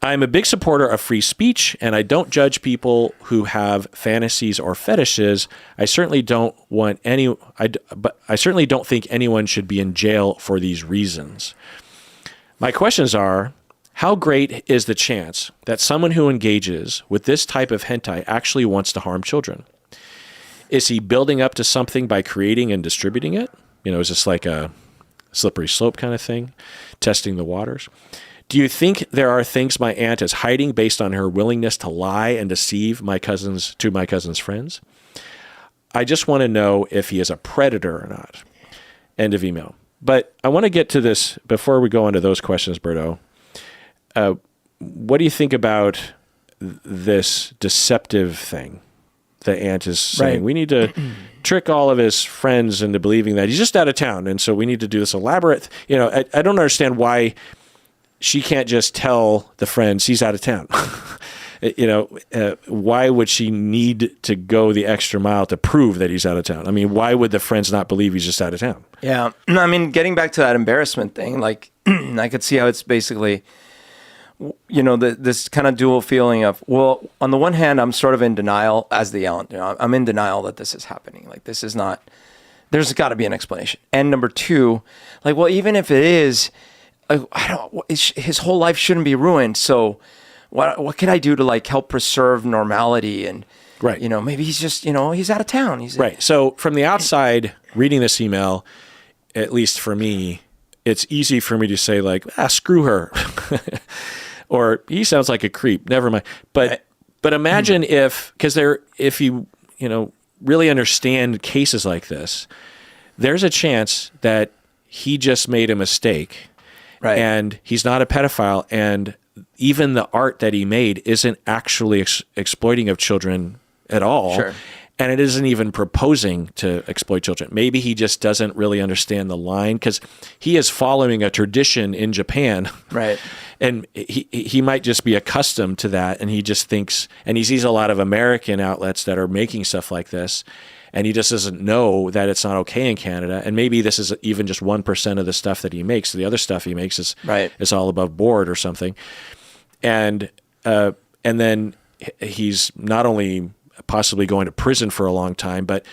I'm a big supporter of free speech, and I don't judge people who have fantasies or fetishes. I certainly don't think anyone should be in jail for these reasons. My questions are, how great is the chance that someone who engages with this type of hentai actually wants to harm children? Is he building up to something by creating and distributing it? Is this like a slippery slope kind of thing, testing the waters? Do you think there are things my aunt is hiding based on her willingness to lie and deceive my cousin's friends? I just want to know if he is a predator or not. End of email. But I want to get to this before we go into those questions, Berto. What do you think about this deceptive thing the aunt is saying? Right. We need to trick all of his friends into believing that he's just out of town, and so we need to do this elaborate. I don't understand why she can't just tell the friends he's out of town. Why would she need to go the extra mile to prove that he's out of town? I mean, why would the friends not believe he's just out of town? Yeah. I mean, getting back to that embarrassment thing, like I could see how it's basically, this kind of dual feeling of, well, on the one hand, I'm sort of in denial as the aunt. I'm in denial that this is happening. Like, this is not, there's got to be an explanation. And number two, like, well, even if it is, his whole life shouldn't be ruined. So what can I do to like help preserve normality? And, right. Maybe he's just, he's out of town. Right. So from the outside reading this email, at least for me, it's easy for me to say like, screw her. Or he sounds like a creep. Never mind. But imagine if you, really understand cases like this, there's a chance that he just made a mistake. Right. And he's not a pedophile, and even the art that he made isn't actually exploiting of children at all. Sure. And it isn't even proposing to exploit children. Maybe he just doesn't really understand the line because he is following a tradition in Japan. Right. And he might just be accustomed to that, and he just thinks, and he sees a lot of American outlets that are making stuff like this, and he just doesn't know that it's not okay in Canada. And maybe this is even just 1% of the stuff that he makes. The other stuff he makes is all above board or something. And then he's not only possibly going to prison for a long time, but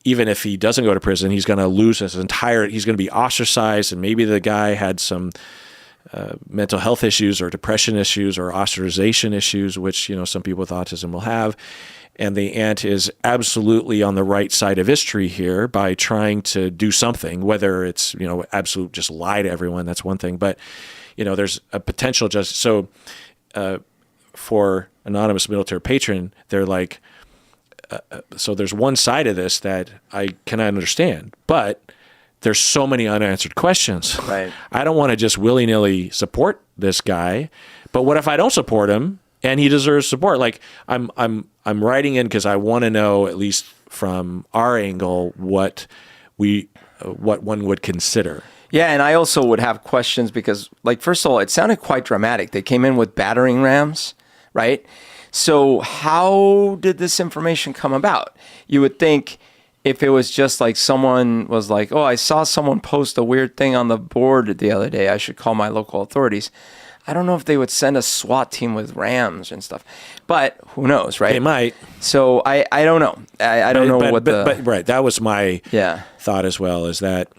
even if he doesn't go to prison, he's going to lose he's going to be ostracized. And maybe the guy had some mental health issues or depression issues or ostracization issues, which, you know, some people with autism will have. And the aunt is absolutely on the right side of history here by trying to do something, whether it's, you know, absolute just lie to everyone. That's one thing. But, you know, there's a potential just so for anonymous middle-tier patron, they're like, so there's one side of this that I cannot understand, but there's so many unanswered questions. Right. I don't want to just willy-nilly support this guy, but what if I don't support him and he deserves support? Like I'm writing in because I want to know, at least from our angle, what one would consider. Yeah, and I also would have questions because, like, first of all, it sounded quite dramatic. They came in with battering rams, right? So how did this information come about? You would think if it was just like someone was like, oh, I saw someone post a weird thing on the board the other day, I should call my local authorities. I don't know if they would send a SWAT team with rams and stuff, but who knows, right? They might. So I don't know. I don't know but right. That was my yeah. thought as well, is that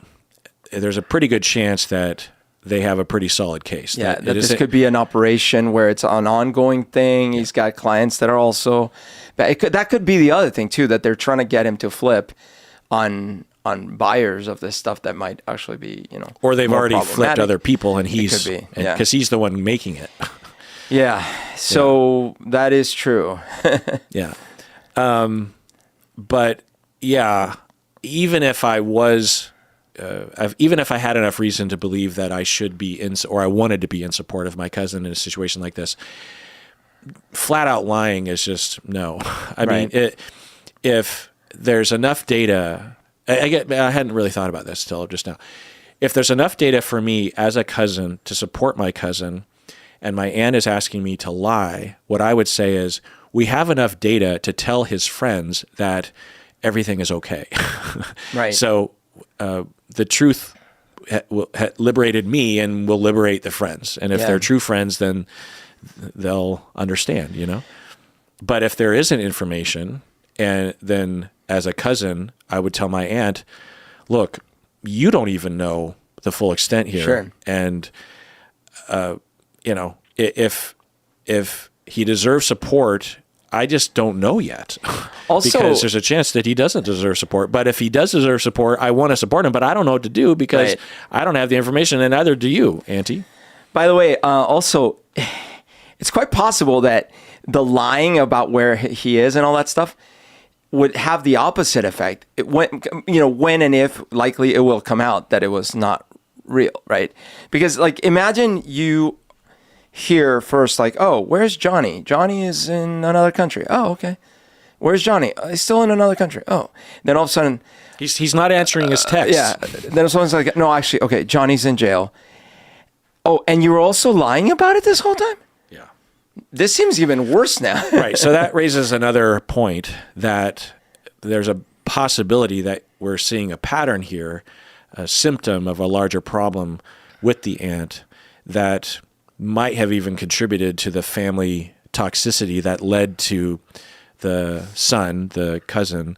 there's a pretty good chance that they have a pretty solid case. Yeah, that this could be an operation where it's an ongoing thing. He's got clients that are also... that could be the other thing, too, that they're trying to get him to flip on buyers of this stuff that might actually be, you know... Or they've already flipped other people, and he's... Because he's the one making it. Yeah, so that is true. Yeah. But, yeah, even if I was... even if I had enough reason to believe that I should be or I wanted to be in support of my cousin in a situation like this, flat out lying is just no. I mean, if there's enough data, I hadn't really thought about this till just now. If there's enough data for me as a cousin to support my cousin, and my aunt is asking me to lie, what I would say is we have enough data to tell his friends that everything is okay. Right. So. The truth liberated me and will liberate the friends. And if they're true friends, then they'll understand, you know? But if there isn't information, and then as a cousin, I would tell my aunt, look, you don't even know the full extent here. Sure. And, you know, if he deserves support, I just don't know yet. Also, because there's a chance that he doesn't deserve support. But if he does deserve support, I want to support him, but I don't know what to do because I don't have the information, and neither do you, Auntie. By the way, also, it's quite possible that the lying about where he is and all that stuff would have the opposite effect. When and if likely it will come out that it was not real, right? Because, like, imagine you hear first, like, oh, where's Johnny? Johnny is in another country. Oh, okay. Where's Johnny? He's still in another country. Oh. Then all of a sudden... He's not answering his text. Yeah. Then someone's like, no, actually, okay, Johnny's in jail. Oh, and you were also lying about it this whole time? Yeah. This seems even worse now. Right. So that raises another point, that there's a possibility that we're seeing a pattern here, a symptom of a larger problem with the aunt that might have even contributed to the family toxicity that led to the son, the cousin,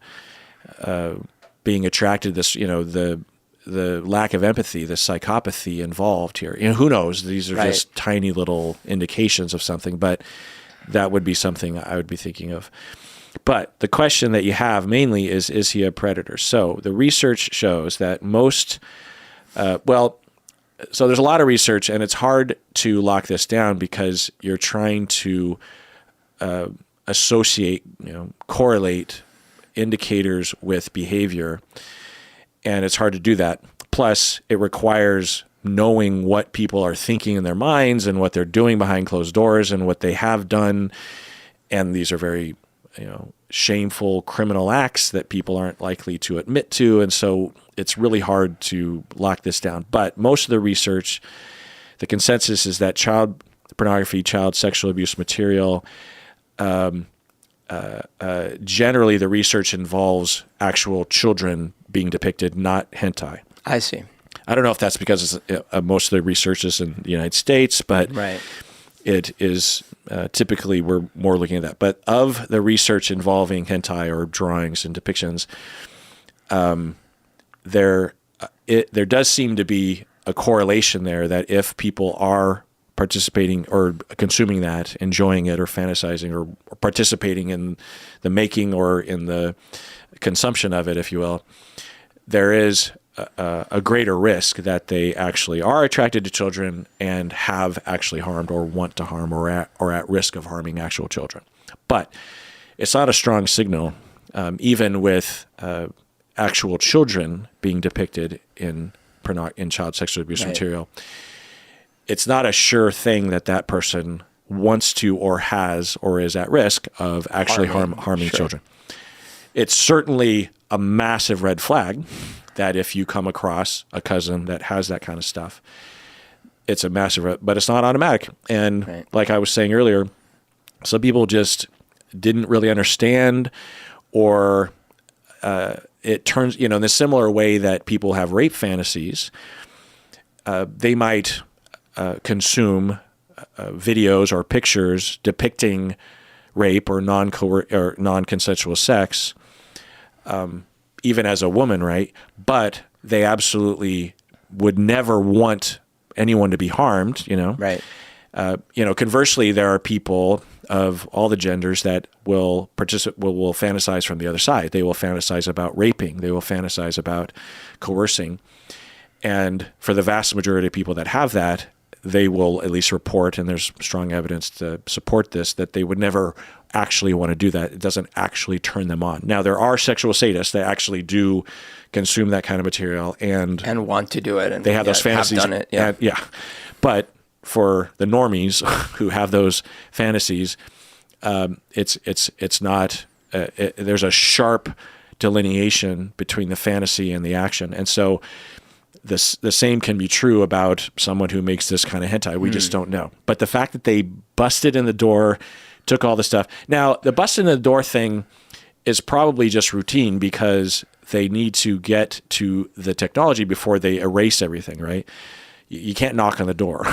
being attracted to this, you know, the lack of empathy, the psychopathy involved here. You know, who knows? These are just tiny little indications of something, but that would be something I would be thinking of. But the question that you have mainly is he a predator? So the research shows that most, so there's a lot of research, and it's hard to lock this down because you're trying to associate, you know, correlate indicators with behavior, and it's hard to do that. Plus, it requires knowing what people are thinking in their minds and what they're doing behind closed doors and what they have done, and these are very, you know, shameful criminal acts that people aren't likely to admit to, and so it's really hard to lock this down. But most of the research, the consensus is that child pornography, child sexual abuse material generally the research involves actual children being depicted, not hentai. I see. I don't know if that's because most of the research is in the United States, but Right. it is typically we're more looking at that. But of the research involving hentai or drawings and depictions, there does seem to be a correlation there that if people are participating or consuming that, enjoying it or fantasizing or participating in the making or in the consumption of it, if you will, there is a greater risk that they actually are attracted to children and have actually harmed or want to harm or at risk of harming actual children. But it's not a strong signal, even with actual children being depicted in child sexual abuse Right. material. It's not a sure thing that that person wants to or has or is at risk of actually harming Sure. children. It's certainly a massive red flag that if you come across a cousin that has that kind of stuff, it's a massive, but it's not automatic. And Right. like I was saying earlier, some people just didn't really understand, or it turns, in a similar way that people have rape fantasies, they might consume videos or pictures depicting rape or non-consensual sex, even as a woman, right? But they absolutely would never want anyone to be harmed, Right. Conversely, there are people of all the genders that will will fantasize from the other side. They will fantasize about raping. They will fantasize about coercing. And for the vast majority of people that have that, they will at least report, and there's strong evidence to support this, that they would never actually want to do that. It doesn't actually turn them on. Now, there are sexual sadists that actually do consume that kind of material and want to do it. And they have those fantasies. Have done it. Yeah. Yeah. But for the normies who have those fantasies, it's not, there's a sharp delineation between the fantasy and the action. And so the same can be true about someone who makes this kind of hentai. We just don't know. But the fact that they busted in the door, took all the stuff. Now, the busted in the door thing is probably just routine because they need to get to the technology before they erase everything, right? You can't knock on the door.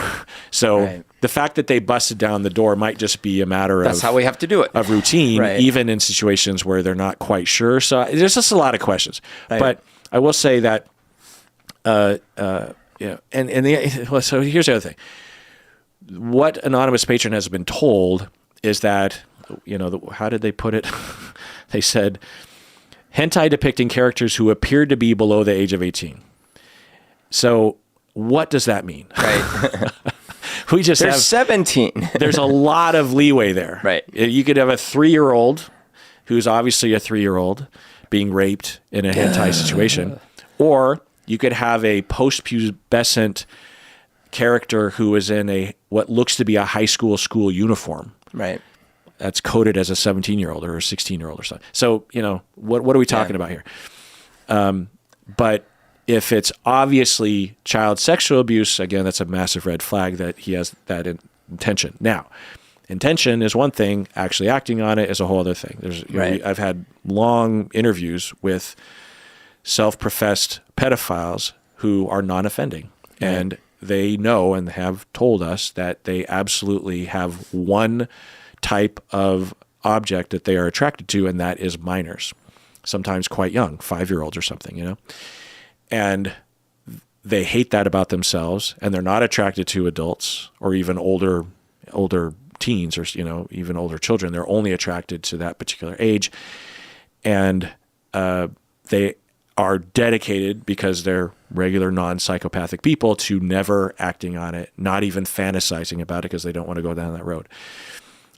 So Right. the fact that they busted down the door might just be a matter That's how we have to do it. of routine, Right. even in situations where they're not quite sure. So there's just a lot of questions. Right. But I will say that, so here's the other thing. What Anonymous Patron has been told is that, how did they put it? They said, hentai depicting characters who appeared to be below the age of 18. So what does that mean? Right. We just They're have 17. there's a lot of leeway there. Right. You could have a 3-year-old who's obviously a 3-year-old being raped in a hentai situation, or you could have a post-pubescent character who is in what looks to be a high school uniform. Right. That's coded as a 17-year-old or a 16-year-old or something. So, what are we talking about here? But if it's obviously child sexual abuse, again, that's a massive red flag that he has that intention. Now, intention is one thing. Actually acting on it is a whole other thing. Right. I've had long interviews with self-professed pedophiles who are non-offending. Right. And they know and have told us that they absolutely have one type of object that they are attracted to, and that is minors, sometimes quite young, 5-year-olds or something, And they hate that about themselves, and they're not attracted to adults or even older teens or, even older children. They're only attracted to that particular age. And they are dedicated, because they're regular non-psychopathic people, to never acting on it, not even fantasizing about it because they don't want to go down that road.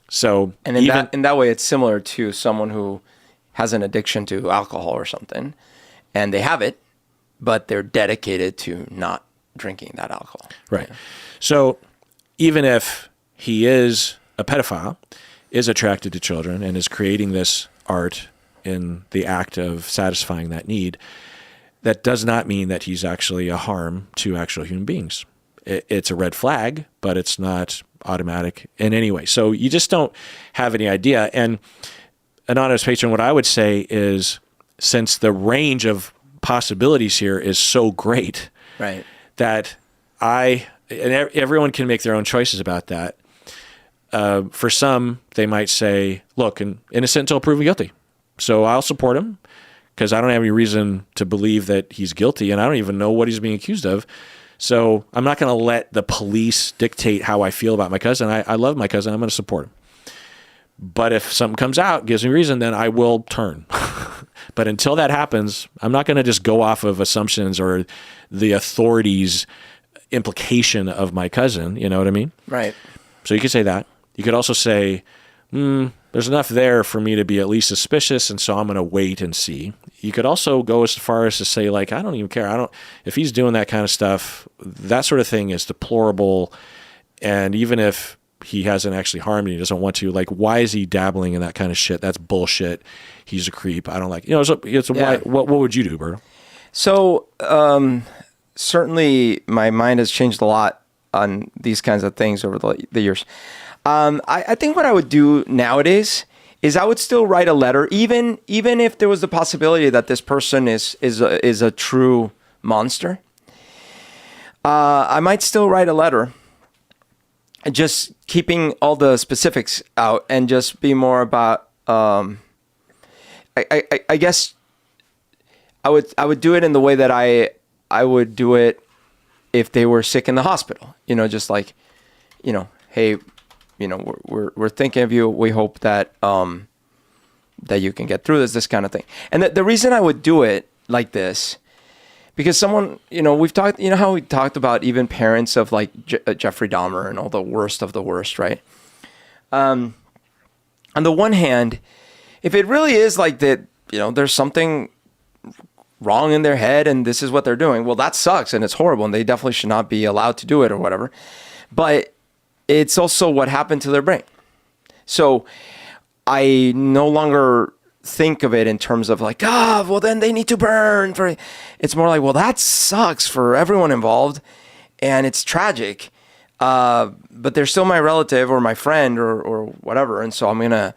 So, And in that way, it's similar to someone who has an addiction to alcohol or something, and they have it, but they're dedicated to not drinking that alcohol. Right. So even if he is a pedophile, is attracted to children, and is creating this art in the act of satisfying that need, that does not mean that he's actually a harm to actual human beings. It's a red flag, but it's not automatic in any way. So you just don't have any idea. And anonymous patron, what I would say is, since the range of possibilities here is so great, Right. that everyone can make their own choices about that. For some, they might say, look, innocent until proven guilty. So I'll support him because I don't have any reason to believe that he's guilty, and I don't even know what he's being accused of. So I'm not going to let the police dictate how I feel about my cousin. I love my cousin. I'm going to support him. But if something comes out, gives me reason, then I will turn. But until that happens, I'm not going to just go off of assumptions or the authorities' implication of my cousin. You know what I mean? Right. So you could say that. You could also say, there's enough there for me to be at least suspicious, and so I'm going to wait and see. You could also go as far as to say, like, I don't even care. If he's doing that kind of stuff, that sort of thing is deplorable. And even if he hasn't actually harmed me, he doesn't want to, like, why is he dabbling in that kind of shit? That's bullshit. He's a creep. I don't like, what would you do, Berto? So, certainly my mind has changed a lot on these kinds of things over the years. I think what I would do nowadays is I would still write a letter, even if there was the possibility that this person is a true monster. I might still write a letter, just keeping all the specifics out and just be more about. I guess I would do it in the way that I would do it if they were sick in the hospital. Just like, hey, we're thinking of you. We hope that that you can get through this kind of thing. And the reason I would do it like this, because someone, we've talked, how we talked about even parents of like Jeffrey Dahmer and all the worst of the worst, right? On the one hand, if it really is like that, there's something wrong in their head and this is what they're doing, well, that sucks and it's horrible and they definitely should not be allowed to do it or whatever. But it's also what happened to their brain. So I no longer think of it in terms of like, well, then they need to burn. It's more like, well, that sucks for everyone involved and it's tragic. But they're still my relative or my friend or whatever. And so I'm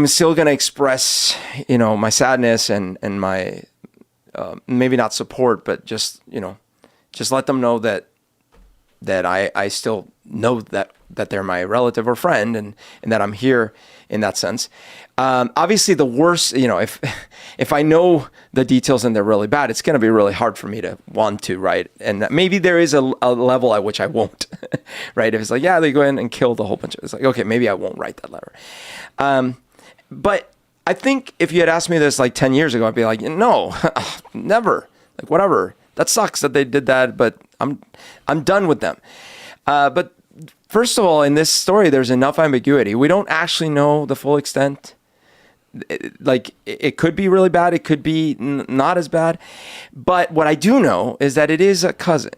still going to express, my sadness and my, maybe not support, but just let them know that I still know that they're my relative or friend and that I'm here in that sense. Obviously the worst, if I know the details and they're really bad, it's going to be really hard for me to want to, right? And maybe there is a level at which I won't, right? If it's like, yeah, they go in and kill the whole bunch of, it's like, okay, maybe I won't write that letter. But I think if you had asked me this like 10 years ago, I'd be like, no, never, like whatever. That sucks that they did that, but I'm done with them. But first of all, in this story, there's enough ambiguity. We don't actually know the full extent. Like it could be really bad. It could be not as bad. But what I do know is that it is a cousin.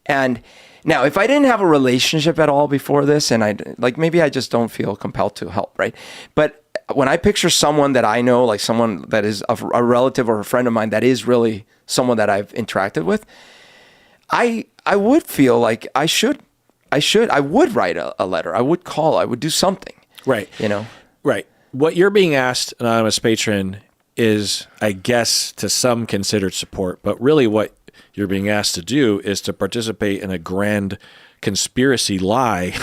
And now, if I didn't have a relationship at all before this, and maybe I just don't feel compelled to help, right? But when I picture someone that I know, like someone that is a relative or a friend of mine that is really someone that I've interacted with, I would feel like I would write a letter. I would call. I would do something. Right. Right. What you're being asked, anonymous patron, is, I guess, to some considered support, but really what you're being asked to do is to participate in a grand conspiracy lie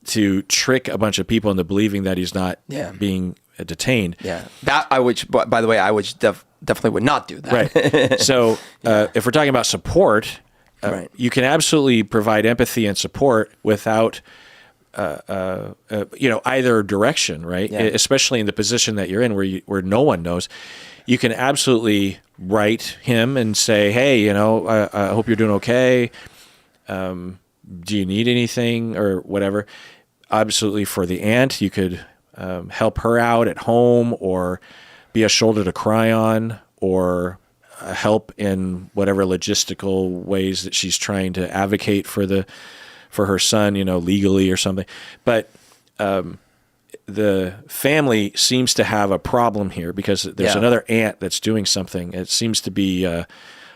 to trick a bunch of people into believing that he's not being detained. Yeah. That I would, by the way, I would definitely would not do that. Right. So if we're talking about support, right. You can absolutely provide empathy and support without either direction, right? Yeah. Especially in the position that you're in where no one knows. You can absolutely write him and say, hey, I hope you're doing okay. Do you need anything or whatever? Absolutely. For the aunt, you could help her out at home or be a shoulder to cry on or help in whatever logistical ways that she's trying to advocate for her son, legally or something. But the family seems to have a problem here because there's another aunt that's doing something. It seems to be a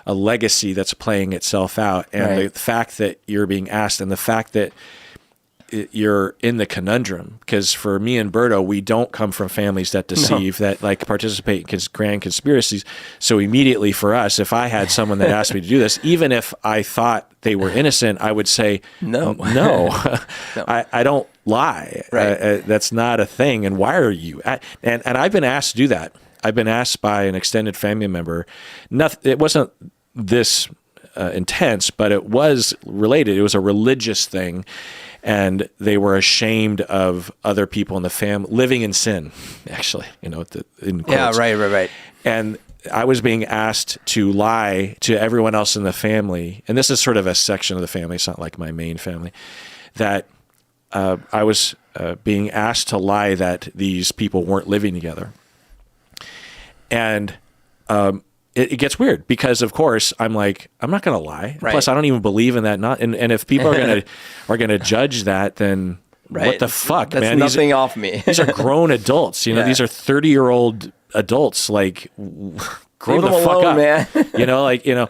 legacy that's playing itself out. And the fact that you're being asked and the fact that you're in the conundrum, because for me and Berto, we don't come from families that deceive, that like participate in grand conspiracies. So immediately for us, if I had someone that asked me to do this, even if I thought they were innocent, I would say, no, I don't lie. Right. That's not a thing. And why are you? And I've been asked to do that. I've been asked by an extended family member. It wasn't this intense, but it was related. It was a religious thing. And they were ashamed of other people in the family living in sin, actually, in quotes. Yeah, right. And I was being asked to lie to everyone else in the family. And this is sort of a section of the family. It's not like my main family. That I was being asked to lie that these people weren't living together. And it gets weird because, of course, I'm like, I'm not going to lie. Right. Plus, I don't even believe in that. And if people are gonna judge that, then what the fuck, That's man? nothing off me. These are grown adults. Yeah. These are 30-year-old adults. Like, grow Leave the them fuck alone, up, man.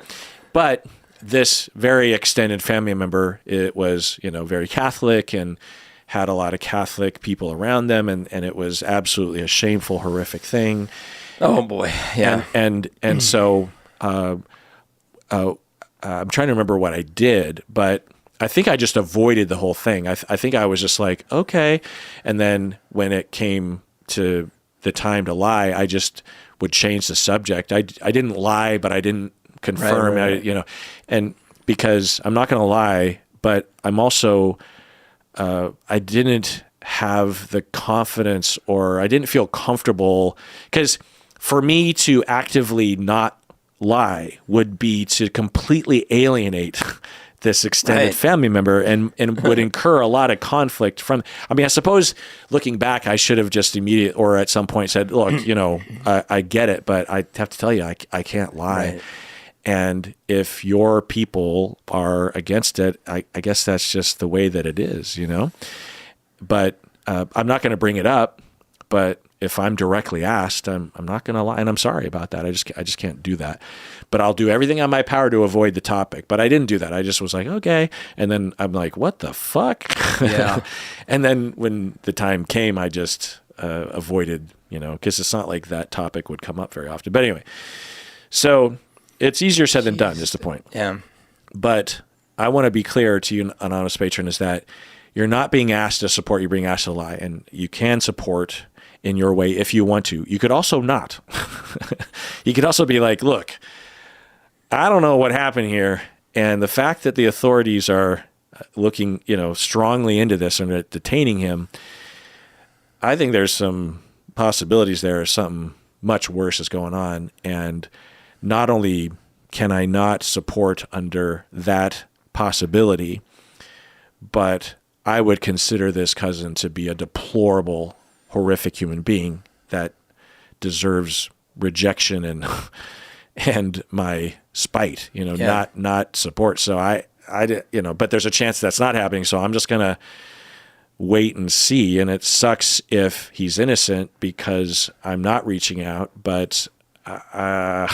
But this very extended family member, it was, very Catholic and had a lot of Catholic people around them, and it was absolutely a shameful, horrific thing. Oh boy, yeah. And so I'm trying to remember what I did, but I think I just avoided the whole thing. I think I was just like, okay. And then when it came to the time to lie, I just would change the subject. I didn't lie, but I didn't confirm. Right. And because I'm not going to lie, but I'm also I didn't have the confidence, or I didn't feel comfortable, because for me to actively not lie would be to completely alienate this extended family member and would incur a lot of conflict from. I mean, I suppose looking back, I should have just immediately or at some point said, look, I get it, but I have to tell you, I can't lie. Right. And if your people are against it, I guess that's just the way that it is, But I'm not going to bring it up, but if I'm directly asked, I'm not going to lie, and I'm sorry about that. I just can't do that. But I'll do everything on my power to avoid the topic. But I didn't do that. I just was like, okay, and then I'm like, what the fuck? Yeah. And then when the time came, I just avoided, because it's not like that topic would come up very often. But anyway, so it's easier said than done is the point. Yeah. But I want to be clear to you, an honest patron, is that you're not being asked to support, you're being asked to lie. And you can support in your way if you want to. You could also not. You could also be like, look, I don't know what happened here. And the fact that the authorities are looking, strongly into this and detaining him, I think there's some possibilities there something much worse is going on. And not only can I not support under that possibility, but I would consider this cousin to be a deplorable, horrific human being that deserves rejection and my spite, not support. So I but there's a chance that's not happening. So I'm just going to wait and see. And it sucks if he's innocent because I'm not reaching out, but I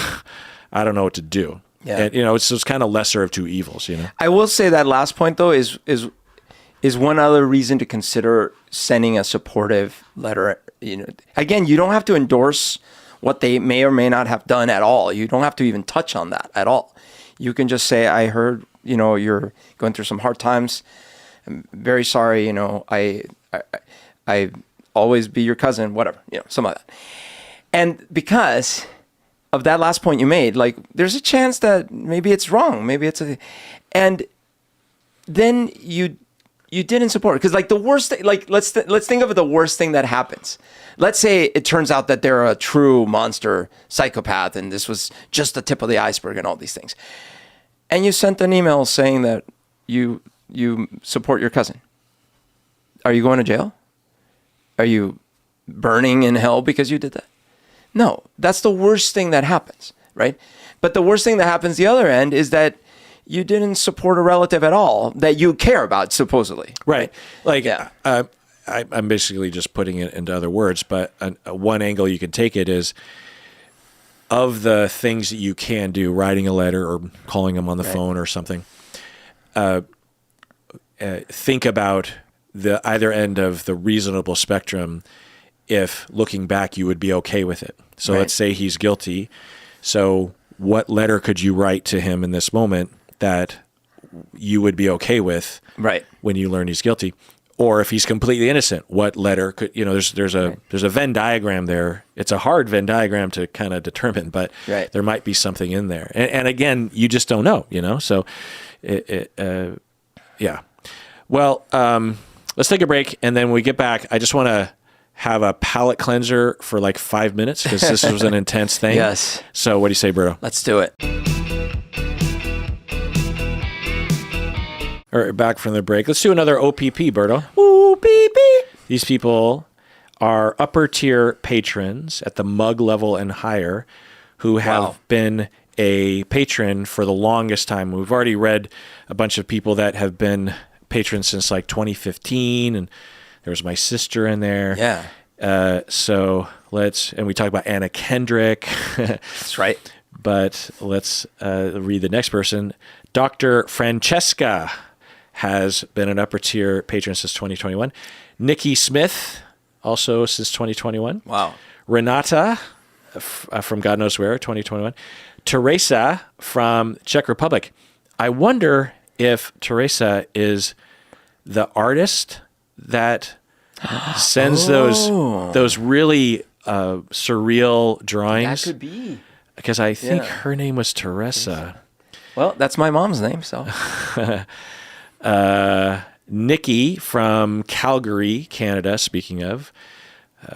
don't know what to do. Yeah. And, it's just kind of lesser of two evils, I will say that last point though is one other reason to consider sending a supportive letter. Again, you don't have to endorse what they may or may not have done at all. You don't have to even touch on that at all. You can just say, I heard, you're going through some hard times. I'm very sorry. I always be your cousin, whatever, some of that. And because of that last point you made, like there's a chance that maybe it's wrong. Maybe and then you didn't support it. Because like the worst thing, like let's think of the worst thing that happens. Let's say it turns out that they're a true monster psychopath and this was just the tip of the iceberg and all these things. And you sent an email saying that you support your cousin. Are you going to jail? Are you burning in hell because you did that? No, that's the worst thing that happens, right? But the worst thing that happens the other end is that you didn't support a relative at all that you care about, supposedly. Right. Like, yeah. I'm basically just putting it into other words, but one angle you can take it is, of the things that you can do, writing a letter or calling them on the phone or something, think about the either end of the reasonable spectrum if looking back you would be okay with it. So Right. let's say he's guilty. So what letter could you write to him in this moment that you would be okay with Right. when you learn he's guilty? Or if he's completely innocent, what letter could, there's a Venn diagram there. It's a hard Venn diagram to kind of determine, but Right. there might be something in there. And again, you just don't know, So, yeah. Well, let's take a break. And then when we get back, I just want to have a palate cleanser for like 5 minutes because this was an intense thing. Yes. So what do you say, Berto? Let's do it. All right, back from the break. Let's do another OPP, Berto. OPP. These people are upper tier patrons at the mug level and higher who have Wow. been a patron for the longest time. We've already read a bunch of people that have been patrons since like 2015, and there was my sister in there. Yeah. So and we talked about Anna Kendrick. That's right. But let's read the next person. Dr. Francesca has been an upper tier patron since 2021. Nikki Smith, also since 2021. Wow. Renata, from God knows where, 2021. Teresa from Czech Republic. I wonder if Teresa is the artist that sends those really surreal That drawings. could be. Because I think Yeah. her name was Teresa. Well, that's my mom's name, so. Nikki from Calgary, Canada, speaking of,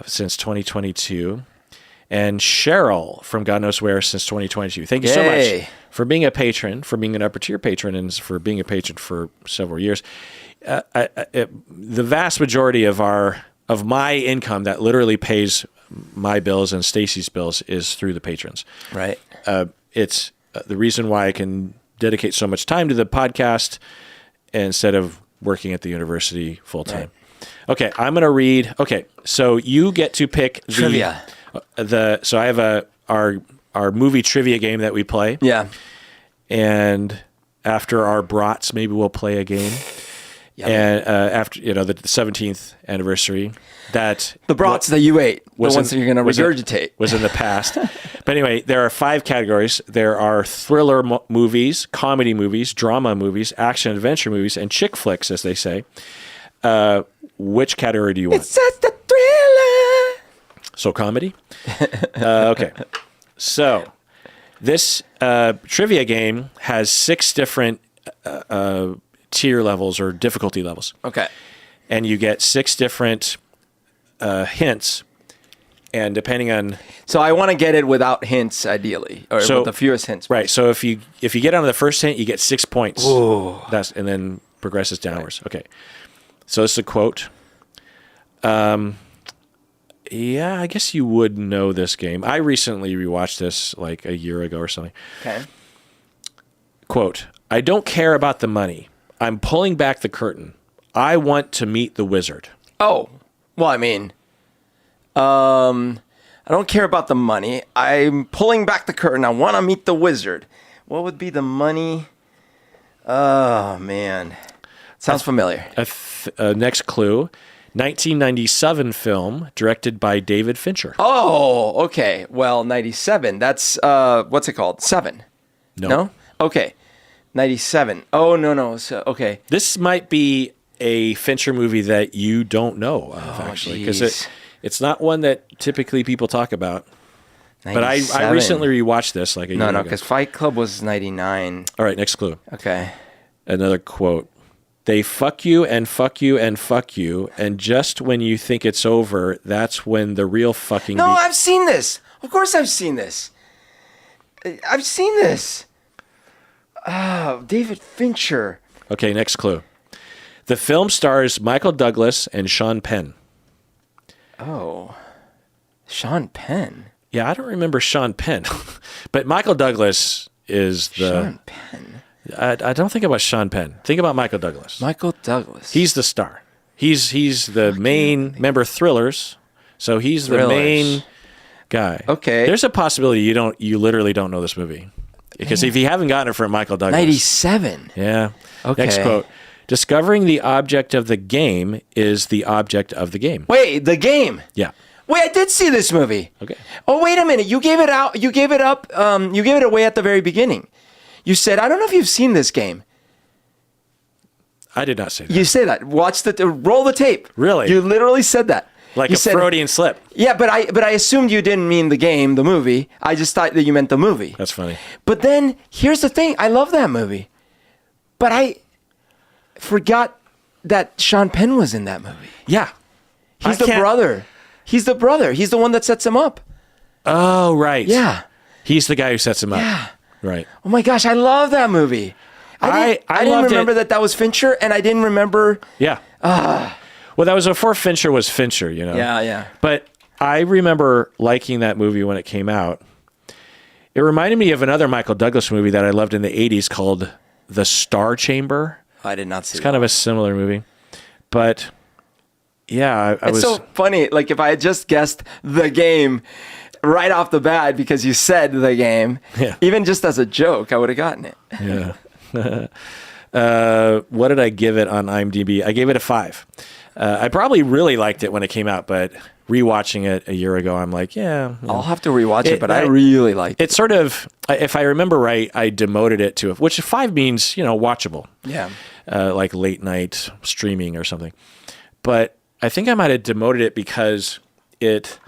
since 2022. And Cheryl from God knows where since 2022. Thank you so Yay. much for being a patron, for being an upper tier patron, and for being a patron for several years. The vast majority of my income that literally pays my bills and Stacy's bills is through the patrons. Right. It's the reason why I can dedicate so much time to the podcast instead of working at the university full time. Right. Okay, I'm going to read. Okay, so you get to pick Trivia. So I have our movie trivia game that we play, Yeah. and after our brats, maybe we'll play a game. Yummy. And after the 17th anniversary, that The brats that you ate, the was ones in- that you're going to was in- regurgitate. was in the past. But anyway, there are 5 categories. There are thriller movies, comedy movies, drama movies, action adventure movies, and chick flicks, as they say. Which category do you want? It's just a thriller. So comedy? Okay. So this trivia game has 6 different tier levels or difficulty levels. Okay. And you get 6 different hints. And depending on... So I want to get it without hints, ideally, or with the fewest hints. Right. So if you get onto the first hint, you get 6 points. Ooh. And then progresses downwards. Right. Okay. So this is a quote. Yeah, I guess you would know this game. I recently rewatched this like a year ago or something. Okay. Quote, I don't care about the money. I'm pulling back the curtain. I want to meet the wizard. Oh, well, I mean, I don't care about the money. I'm pulling back the curtain. I want to meet the wizard. What would be the money? Oh, man. Sounds familiar. Next clue, 1997 film directed by David Fincher. Oh, okay. Well, 97. That's, what's it called? 7. No? Okay. 97. Oh, no. So, okay. This might be a Fincher movie that you don't know of, actually, because it's not one that typically people talk about. 97. But I recently rewatched this like a year ago. No, because Fight Club was 99. All right, next clue. Okay. Another quote. They fuck you and fuck you and fuck you, and just when you think it's over, that's when the real fucking... No, I've seen this. Of course I've seen this. I've seen this. David Fincher. Okay, next clue. The film stars Michael Douglas and Sean Penn. Oh. Sean Penn. Yeah, I don't remember Sean Penn, but Michael Douglas is the... Sean Penn. I don't think about Sean Penn. Think about Michael Douglas. Michael Douglas. He's the star. He's the main member of Thrillers, so he's the main guy. Okay. There's a possibility you literally don't know this movie. Because if you haven't gotten it from Michael Douglas. 97. Yeah. Okay. Next quote. Discovering the object of the game is the object of the game. Wait, the game. Yeah. Wait, I did see this movie. Okay. Oh, wait a minute. You gave it out. You gave it up. You gave it away at the very beginning. You said, I don't know if you've seen this game. I did not say that. You say that. Watch roll the tape. Really? You literally said that. Like you a said, Freudian slip. Yeah, but I assumed you didn't mean the game, the movie. I just thought that you meant the movie. That's funny. But then here's the thing. I love that movie. But I forgot that Sean Penn was in that movie. Yeah. He's the brother. He's the brother. He's the one that sets him up. Oh, right. Yeah. He's the guy who sets him up. Yeah. Right. Oh my gosh, I love that movie. I didn't loved remember it. that was Fincher, and I didn't remember. Yeah. Well, that was before Fincher was Fincher, you know? Yeah, yeah. But I remember liking that movie when it came out. It reminded me of another Michael Douglas movie that I loved in the 80s called The Star Chamber. I did not see It's kind of a similar movie. But yeah, I was... It's so funny. Like, if I had just guessed the game right off the bat because you said the game, Yeah. even just as a joke, I would have gotten it. Yeah. What did I give it on IMDb? I gave it a 5. I probably really liked it when it came out, but rewatching it a year ago, I'm like, yeah. You know. I'll have to rewatch it, but I really liked it. It's sort of, if I remember right, I demoted it to, which 5 means, watchable. Yeah. Like late night streaming or something. But I think I might have demoted it because it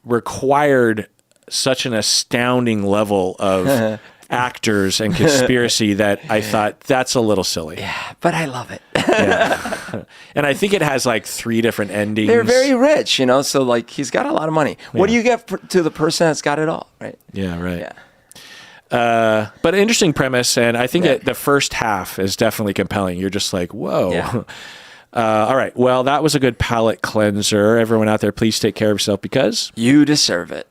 required such an astounding level of actors and conspiracy that I thought that's a little silly. Yeah, but I love it. Yeah. And I think it has like 3 different endings. They're very rich, so like he's got a lot of money. What do you get to the person that's got it all, right? Yeah, right. Yeah. But an interesting premise, and I think that the first half is definitely compelling. You're just like, whoa. Yeah. All right. Well, that was a good palate cleanser. Everyone out there, please take care of yourself because You deserve it.